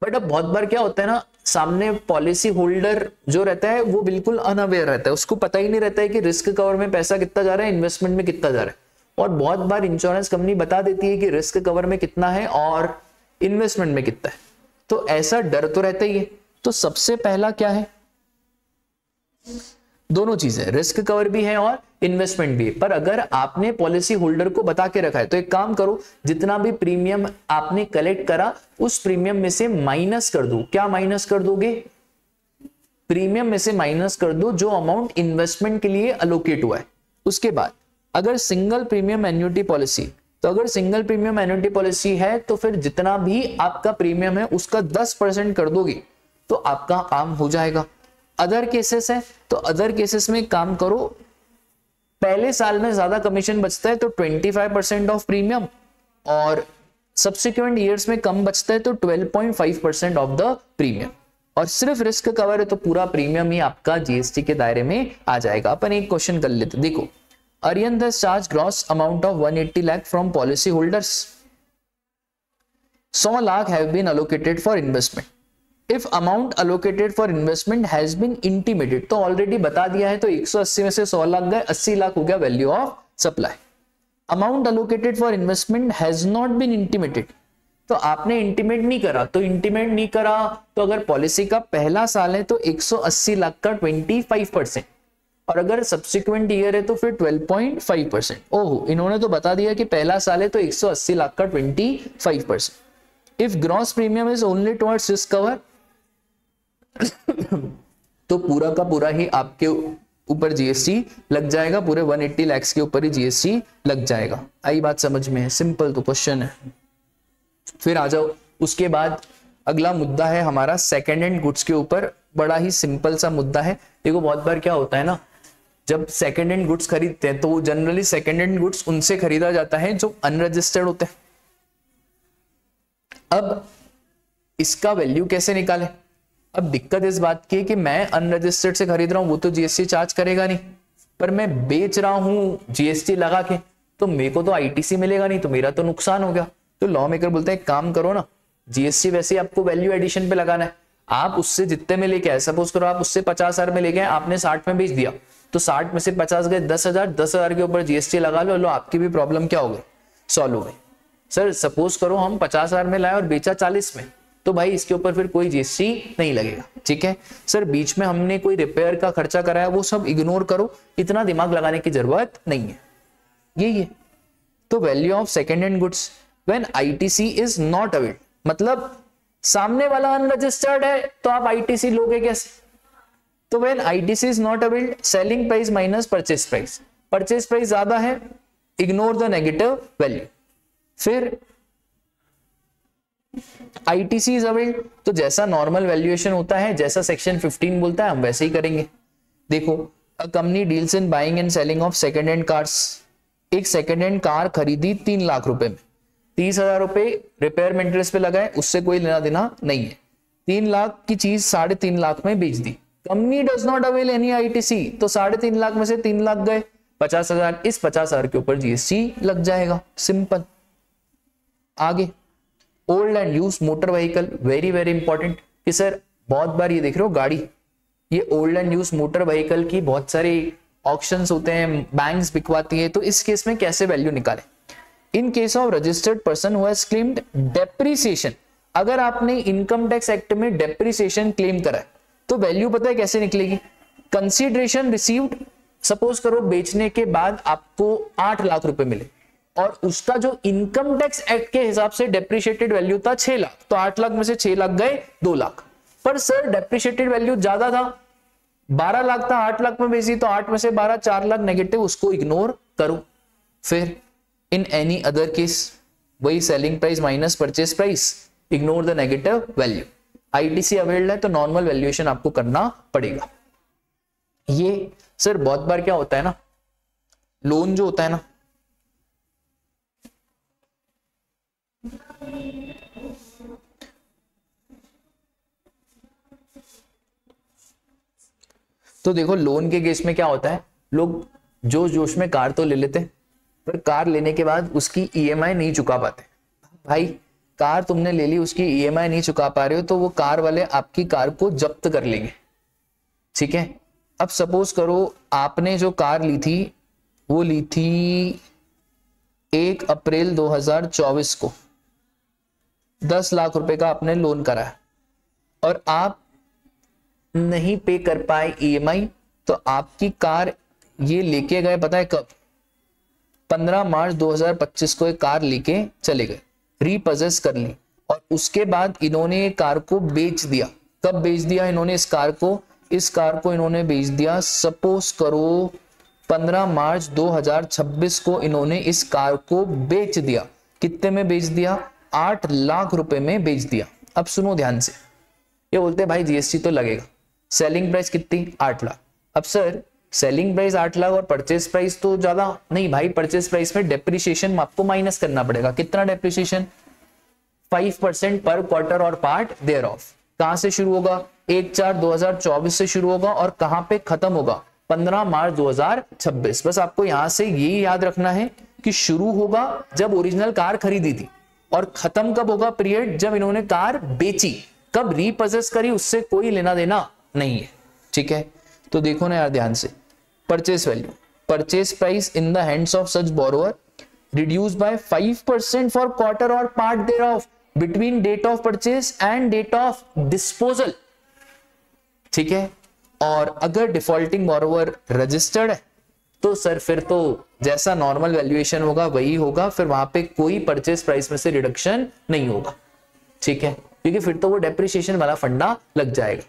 Speaker 1: बट अब बहुत बार क्या होता है ना, सामने पॉलिसी होल्डर जो रहता है वो बिल्कुल अनअवेयर रहता है, उसको पता ही नहीं रहता है कि रिस्क कवर में पैसा कितना जा रहा है, इन्वेस्टमेंट में कितना जा रहा है। और बहुत बार इंश्योरेंस कंपनी बता देती है कि रिस्क कवर में कितना है और इन्वेस्टमेंट में कितना है, तो ऐसा डर तो रहता ही है। तो सबसे पहला क्या है, दोनों चीजें, रिस्क कवर भी है और इन्वेस्टमेंट भी है। पर अगर आपने पॉलिसी होल्डर को बता के रखा है तो एक काम करो, जितना भी प्रीमियम आपने कलेक्ट करा उस प्रीमियम में से माइनस कर दो। क्या माइनस कर दोगे, प्रीमियम में से माइनस कर दो जो अमाउंट इन्वेस्टमेंट के लिए अलोकेट हुआ है। उसके बाद अगर सिंगल प्रीमियम एन्युटी पॉलिसी, तो अगर सिंगल प्रीमियम एन्युटी पॉलिसी है तो फिर जितना भी आपका प्रीमियम है उसका 10% कर दोगे तो आपका काम हो जाएगा। अदर केसेस है तो अदर केसेस में काम करो, पहले साल में ज्यादा कमीशन बचता है तो 25% ऑफ प्रीमियम, और सब्सिक्वेंट ईयर्स में कम बचता है तो 12.5% ऑफ द प्रीमियम। और सिर्फ रिस्क कवर है तो पूरा प्रीमियम ही आपका जीएसटी के दायरे में आ जाएगा। अपन एक क्वेश्चन कर लेते, देखो Aryan thus charged gross amount of 180 lakh from policy holders. 100 lakh have been allocated for investment. If amount allocated for investment has been intimated, तो ऑलरेडी बता दिया है, तो 180 में से 100 लाख गए, 80 लाख हो गया value of supply. Amount allocated for investment has not been intimated, तो आपने इंटीमेट नहीं करा, तो इंटीमेट नहीं करा तो अगर पॉलिसी का पहला साल है तो 180 लाख का 25%, और अगर सब्सिक्वेंट ईयर है तो फिर 12.5%। ओहो, इन्होंने तो बता दिया कि पहला साल है तो 180 लाख का 25%। If gross premium is only towards risk cover, तो पूरा का पूरा ही आपके ऊपर जीएसटी लग जाएगा, पूरे 180 लाख के ऊपर ही जीएसटी लग जाएगा। आई बात समझ में है? सिंपल तो क्वेश्चन है। फिर आ जाओ, उसके बाद अगला मुद्दा है हमारा सेकेंड हैंड गुड्स के ऊपर। बड़ा ही सिंपल सा मुद्दा है। देखो बहुत बार क्या होता है ना, जब सेकेंड हैंड गुड्स खरीदते हैं तो जनरली सेकेंड हैंड गुड्स उनसे खरीदा जाता है जो अनरजिस्टर्ड होते हैं। अब इसका वैल्यू कैसे निकालें? अब दिक्कत इस बात की है कि मैं अनरजिस्टर्ड से खरीद रहा हूं, वो तो जीएसटी चार्ज करेगा नहीं, पर मैं बेच रहा हूं जीएसटी लगा के, तो मेरे को तो आईटीसी मिलेगा नहीं, तो मेरा तो नुकसान हो गया। तो लॉ मेकर बोलते हैं काम करो ना, जीएसटी वैसे आपको वैल्यू एडिशन पे लगाना है, आप उससे जितने में लेके आए, सपोज करो आप उससे 50,000 में लेके आए, आपने 60 में बेच दिया, तो 60 में से 50 गए 10,000, 10,000 के ऊपर जीएसटी लगा लो, आपकी भी प्रॉब्लम क्या हो गई? सॉल्व हो गई। सर सपोज करो हम 50,000 में लाए और बेचा 40 में, तो भाई इसके ऊपर फिर कोई जीएसटी नहीं लगेगा। ठीक है सर, बीच में हमने कोई रिपेयर का खर्चा कराया, वो सब इग्नोर करो, इतना दिमाग लगाने की जरूरत नहीं है। यही है। तो value of second hand goods when ITC is not availed, मतलब सामने वाला अनरजिस्टर्ड है तो आप आईटीसी लोगे कैसे? तो when ITC is not availed, selling price minus purchase price, purchase price ज्यादा है, इग्नोर द नेगेटिव वैल्यू। फिर आईटीसी इज अवेल्ड, तो जैसा नॉर्मल वैल्यूएशन होता है, जैसा सेक्शन 15 बोलता है, हम वैसे ही करेंगे। देखो, a company deals in buying and selling of second hand cars, एक सेकेंड हैंड कार खरीदी 3 लाख रुपए में, 30,000 रुपए रिपेयर मेंटेनेंस पे लगाए, उससे कोई लेना देना नहीं है। 3 लाख की चीज 3.5 लाख में बेच दी, company does not avail any ITC, तो 3.5 लाख में से 3 लाख गए, 50,000, इस 50,000 के ऊपर जीएसटी लग जाएगा। सिंपल। आगे, old and use motor vehicle, very very important, कि सर बहुत बार ये देख रहे हो गाड़ी, ये old and use motor vehicle की बहुत सारे ऑक्शंस होते हैं, बैंक्स बिकवाती है, तो इस केस में कैसे वैल्यू निकालें? In case of registered person who has claimed depreciation, अगर आपने इनकम टैक्स एक्ट में डेप्रिसिएशन क्लेम करा है तो वैल्यू पता है कैसे निकलेगी? कंसीडरेशन रिसीव्ड, सपोज करो बेचने के बाद आपको 8 लाख रुपए मिले और उसका जो इनकम टैक्स एक्ट के हिसाब से डेप्रिशिएटेड वैल्यू था 6 लाख, तो 8 लाख में से 6 लाख गए 2 लाख, पर सर डेप्रिशिएटेड वैल्यू ज्यादा था, 12 लाख था, 8 लाख में बेची, तो 8 में से 12, 4 लाख नेगेटिव, उसको इग्नोर करो। फिर इन एनी अदर केस, वही selling price minus purchase price, ignore the negative value. ITC availed है तो नॉर्मल वैल्यूएशन आपको करना पड़ेगा। ये सर बहुत बार क्या होता है ना, लोन जो होता है ना, तो देखो लोन के केस में क्या होता है, लोग जोश जोश में कार तो ले लेते हैं, पर कार लेने के बाद उसकी ईएमआई नहीं चुका पाते। भाई कार तुमने ले ली, उसकी ईएमआई नहीं चुका पा रहे हो, तो वो कार वाले आपकी कार को जब्त कर लेंगे। ठीक है, अब सपोज करो आपने जो कार ली थी वो ली थी 1 अप्रैल 2024 को, 10 लाख रुपए का आपने लोन कराया और आप नहीं पे कर पाए ईएमआई, तो आपकी कार ये लेके गए पता है कब? 15 मार्च 2025 को एक कार लेके चले गए, रीपजेस कर ली, और उसके बाद इन्होंने कार को बेच दिया। कब बेच दिया इन्होंने इस कार को? इस कार को इन्होंने बेच दिया सपोज करो 15 मार्च 2026 को इन्होंने इस कार को बेच दिया। कितने में बेच दिया? 8 लाख रुपए में बेच दिया। अब सुनो ध्यान से, ये बोलते हैं भाई जीएसटी तो लगेगा, सेलिंग प्राइस कितनी? 8 लाख। अब सर सेलिंग प्राइस 8 लाख और परचेज प्राइस तो ज्यादा नहीं भाई, परचेज प्राइस में डेप्रिसिएशन आपको माइनस करना पड़ेगा। कितना डेप्रिसिएशन? 5% पर क्वार्टर और पार्ट देयर ऑफ। कहां से शुरू होगा? 1/4/2024 से शुरू होगा और कहां पे खत्म होगा? 15 मार्च 2026। बस आपको यहां से यही याद रखना है कि शुरू होगा जब ओरिजिनल कार खरीदी थी और खत्म कब होगा पीरियड? जब इन्होंने कार बेची। कब रीपोजेस करी उससे कोई लेना देना नहीं है, ठीक है। तो देखो ना यार ध्यान से, purchase value, purchase price in the hands of such borrower reduced by 5% for quarter or part thereof between date of purchase and date of disposal, ठीक है। और अगर डिफॉल्टिंग बोरोवर रजिस्टर्ड है तो सर फिर तो जैसा नॉर्मल वैल्यूएशन होगा वही होगा, फिर वहां पे कोई परचेस प्राइस में से रिडक्शन नहीं होगा, ठीक है, क्योंकि फिर तो वो डेप्रिसिएशन वाला फंडा लग जाएगा।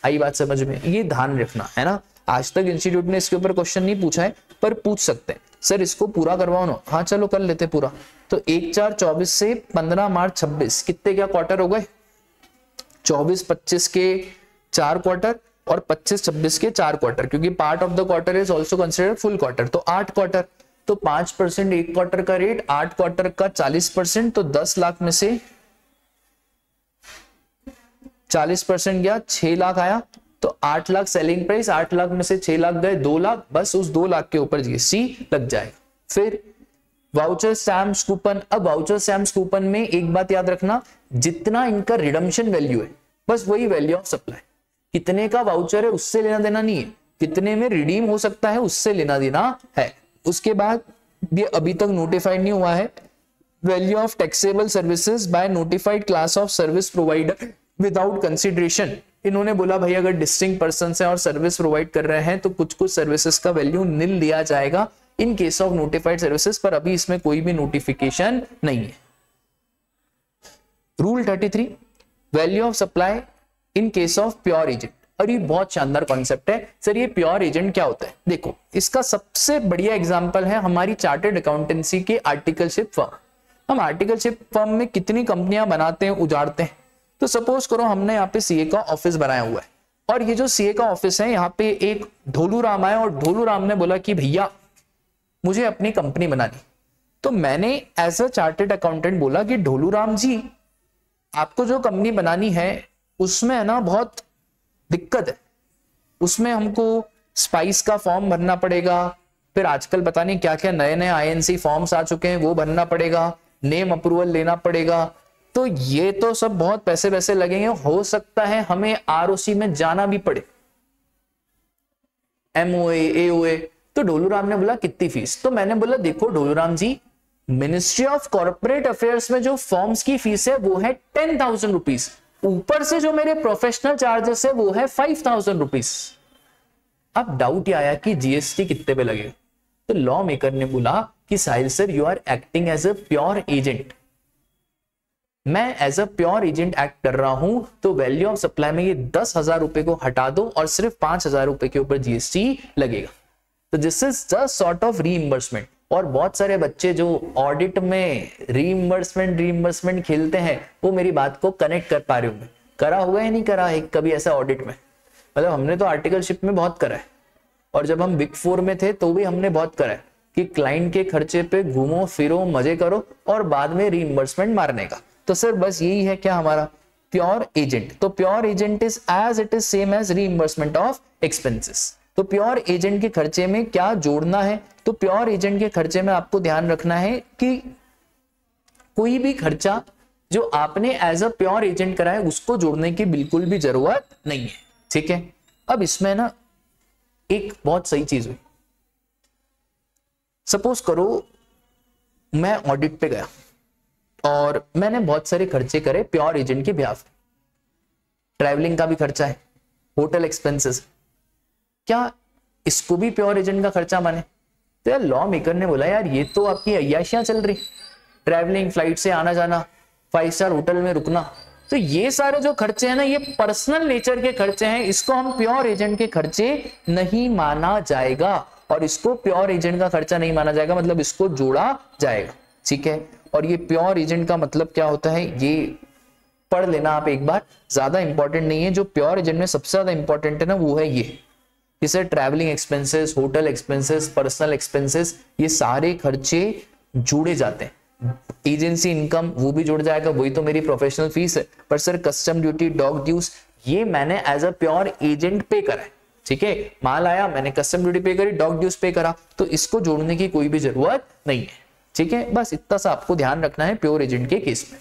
Speaker 1: आई बात समझ में, ये ध्यान रखना है ना। आज तक इंस्टीट्यूट ने इसके ऊपर क्वेश्चन नहीं पूछा है पर पूछ सकते हैं, सर इसको पूरा करवाओ ना, हाँ चलो कर लेते पूरा। तो 1/4/24 से 15 मार्च 26 कितने क्या क्वार्टर हो गए, 24-25 के 4 क्वार्टर और 25-26 के 4 क्वार्टर, क्योंकि part of the quarter is also considered full quarter, तो 8 क्वार्टर। तो 5% एक क्वार्टर का रेट, 8 क्वार्टर का 40%, तो 10 लाख में से 40% गया 6 लाख आया, तो 8 लाख सेलिंग प्राइस, 8 लाख में से 6 लाख गए 2 लाख, बस उस 2 लाख के ऊपर जीएसटी लग जाएगा। फिर वाउचर स्टैम्प्स कूपन, अब वाउचर स्टैम्प्स कूपन में एक बात याद रखना, जितना इनका रिडम्पशन वैल्यू है बस वही वैल्यू ऑफ सप्लाई, कितने का वाउचर है उससे लेना देना नहीं है, कितने में रिडीम हो सकता है उससे लेना देना है। उसके बाद ये अभी तक नोटिफाइड नहीं हुआ है, value of taxable services by notified class of service provider without consideration. इन्होंने बोला भाई अगर डिस्टिंक्ट पर्सन है और सर्विस प्रोवाइड कर रहे हैं तो कुछ कुछ सर्विसेज का वैल्यू निल लिया जाएगा in case of notified services, पर अभी इसमें कोई भी नोटिफिकेशन नहीं है। Rule 33, value of supply in case of pure agent. और ये बहुत शानदार कॉन्सेप्ट है। सर ये प्योर एजेंट क्या होता है, देखो इसका सबसे बढ़िया एग्जांपल है हमारी चार्टर्ड अकाउंटेंसी के आर्टिकलशिप फर्म। हम आर्टिकलशिप फर्म में कितनी कंपनियां बनाते हैं, उजाड़ते हैं। तो सपोज करो हमने यहाँ पे सीए का ऑफिस बनाया हुआ है, और ये जो सीए का ऑफिस है यहाँ पे एक ढोलू राम आया और ढोलू राम ने बोला कि भैया मुझे अपनी कंपनी बनानी। तो मैंने एज अ चार्टर्ड अकाउंटेंट बोला कि ढोलू राम जी आपको जो कंपनी बनानी है उसमें है ना बहुत दिक्कत है, उसमें हमको स्पाइस का फॉर्म भरना पड़ेगा, फिर आजकल पता नहीं क्या क्या नए नए आईएनसी फॉर्म्स आ चुके हैं वो भरना पड़ेगा, नेम अप्रूवल लेना पड़ेगा, तो ये तो सब बहुत पैसे वैसे लगेंगे, हो सकता है हमें आरओसी में जाना भी पड़े, एमओए एओए। तो ढोलू राम ने बोला कितनी फीस, तो मैंने बोला देखो Dholu Ram ji ministry of corporate affairs में जो फॉर्म्स की फीस है वो है 10,000 रुपीज, ऊपर से जो मेरे प्रोफेशनल चार्जेस है वो है 5,000 रुपीज। अब डाउट ये आया कि जीएसटी कितने पे लगेगा, तो लॉ मेकर ने बोला कि Sahil sir you are acting as a pure agent, मैं as a pure agent act कर रहा हूं, तो वैल्यू ऑफ सप्लाई में ये 10,000 रुपए को हटा दो और सिर्फ 5,000 रुपए के ऊपर जीएसटी लगेगा। तो this is just sort of reimbursement. और बहुत सारे बच्चे जो ऑडिट में रीइंबर्समेंट खेलते हैं वो मेरी बात को कनेक्ट कर पा रहे होंगे, करा हुआ है नहीं करा है कभी ऐसा ऑडिट में, मतलब हमने तो आर्टिकलशिप में बहुत करा है, और जब हम बिग 4 में थे तो भी हमने बहुत करा है कि क्लाइंट के खर्चे पे घूमो फिरो मजे करो और बाद में रीइंबर्समेंट मारने का। तो सर बस यही है क्या हमारा प्योर एजेंट। तो pure agent is as it is same as reimbursement of expenses. तो प्योर एजेंट के खर्चे में क्या जोड़ना है, तो प्योर एजेंट के खर्चे में आपको ध्यान रखना है कि कोई भी खर्चा जो आपने एज अ प्योर एजेंट करा है उसको जोड़ने की बिल्कुल भी जरूरत नहीं है, ठीक है। अब इसमें ना एक बहुत सही चीज हुई, सपोज करो मैं ऑडिट पे गया और मैंने बहुत सारे खर्चे करे प्योर एजेंट के बिहाफ, ट्रैवलिंग का भी खर्चा है, होटल एक्सपेंसेस, क्या इसको भी प्योर एजेंट का खर्चा माने? तो यार लॉ मेकर ने बोला यार ये तो आपकी अय्याशियां चल रही, ट्रैवलिंग, फ्लाइट से आना जाना, 5 स्टार होटल में रुकना, तो ये सारे जो खर्चे हैं ना ये पर्सनल नेचर के खर्चे हैं, इसको हम प्योर एजेंट के खर्चे नहीं माना जाएगा, और इसको प्योर एजेंट का खर्चा नहीं माना जाएगा, मतलब इसको जोड़ा जाएगा, ठीक है। और ये प्योर एजेंट का मतलब क्या होता है ये पढ़ लेना आप एक बार, ज्यादा इंपॉर्टेंट नहीं है। जो प्योर एजेंट में सबसे ज्यादा इंपॉर्टेंट है ना वो है ये, इसे travelling expenses, hotel expenses, personal expenses, ये सारे खर्चे जुड़े जाते हैं। एजेंसी इनकम वो भी जुड़ जाएगा, वही तो मेरी प्रोफेशनल फीस है। पर sir custom duty, dock dues ये मैंने एज अ प्योर एजेंट पे करा है, ठीक है। माल आया मैंने कस्टम ड्यूटी पे करी, डॉग ड्यूज पे करा, तो इसको जोड़ने की कोई भी जरूरत नहीं है, ठीक है। बस इतना सा आपको ध्यान रखना है प्योर एजेंट के केस में।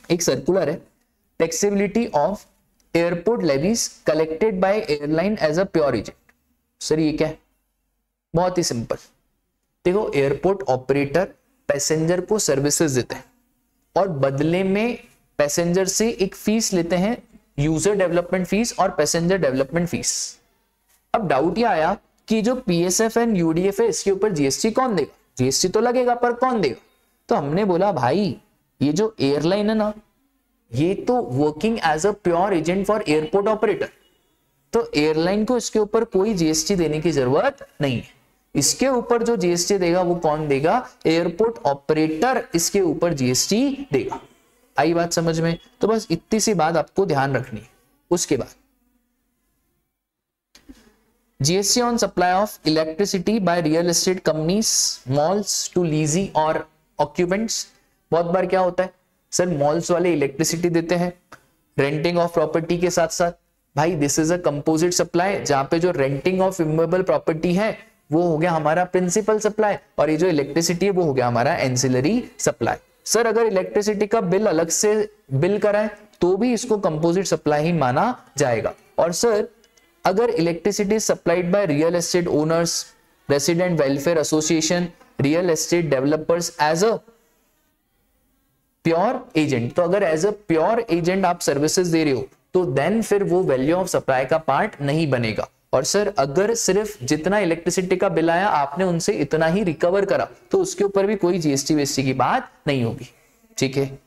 Speaker 1: एक सर्कुलर है taxability of airport levies collected by airline as a pure agent. Sir ये क्या है? बहुत ही सिंपल। देखो, एयरपोर्ट ऑपरेटर पैसेंजर को सर्विसेज देते हैं और बदले में पैसेंजर से एक फीस लेते हैं, यूजर डेवलपमेंट फीस और पैसेंजर डेवलपमेंट फीस। अब डाउट ये आया कि जो पीएसएफ एंड यूडीएफ है इसके ऊपर जीएसटी कौन देगा? जीएसटी तो लगेगा पर कौन देगा? तो हमने बोला भाई ये जो एयरलाइन है ना, ये तो working as a pure agent for airport operator, तो एयरलाइन को इसके ऊपर कोई जीएसटी देने की जरूरत नहीं है। इसके ऊपर जो जीएसटी देगा वो कौन देगा? एयरपोर्ट ऑपरेटर इसके ऊपर जीएसटी देगा। आई बात समझ में? तो बस इतनी सी बात आपको ध्यान रखनी है। उसके बाद GST on supply of electricity by real estate companies, malls to lessee और ऑक्यूपेंट्स। बहुत बार क्या होता है सर, मॉल्स वाले इलेक्ट्रिसिटी देते हैं रेंटिंग ऑफ प्रॉपर्टी के साथ साथ। भाई this is a composite supply, जहां पे जो रेंटिंग ऑफ इमूवेबल प्रॉपर्टी है वो हो गया हमारा प्रिंसिपल सप्लाई और ये जो इलेक्ट्रिसिटी है वो हो गया हमारा एंसिलरी सप्लाई। सर अगर इलेक्ट्रिसिटी का बिल अलग से बिल कराएं तो भी इसको कंपोजिट सप्लाई ही माना जाएगा। और सर अगर electricity supplied by real estate owners, resident welfare association, real estate developers as a pure agent, तो अगर एज अ प्योर एजेंट आप सर्विसेज दे रहे हो तो देन फिर वो वैल्यू ऑफ सप्लाई का पार्ट नहीं बनेगा। और सर अगर सिर्फ जितना इलेक्ट्रिसिटी का बिल आया आपने उनसे इतना ही रिकवर करा तो उसके ऊपर भी कोई जीएसटी वेस्टी की बात नहीं होगी। ठीक है,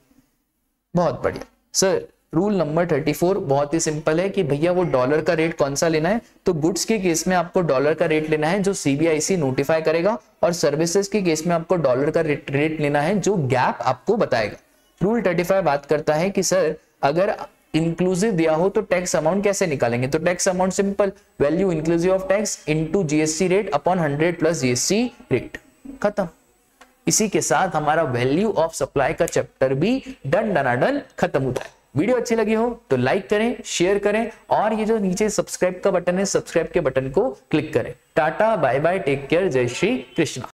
Speaker 1: बहुत बढ़िया। सर रूल नंबर 34 बहुत ही सिंपल है कि भैया वो डॉलर का रेट कौन सा लेना है, तो गुड्स के केस में आपको डॉलर का रेट लेना है जो सीबीआईसी नोटिफाई करेगा, और सर्विसेज के केस में आपको डॉलर का रेट लेना है जो गैप आपको बताएगा। रूल 35 बात करता है कि सर अगर इंक्लूसिव दिया हो तो टैक्स अमाउंट कैसे निकालेंगे, तो tax amount simple, value inclusive of tax into GST rate upon 100 plus GST rate, खत्म। इसी के साथ हमारा वैल्यू ऑफ सप्लाई का चैप्टर भी डन डनाडन खत्म होता है। वीडियो अच्छी लगी हो तो लाइक करें, शेयर करें और ये जो नीचे सब्सक्राइब का बटन है सब्सक्राइब के बटन को क्लिक करें। Tata bye bye, take care, जय श्री कृष्णा।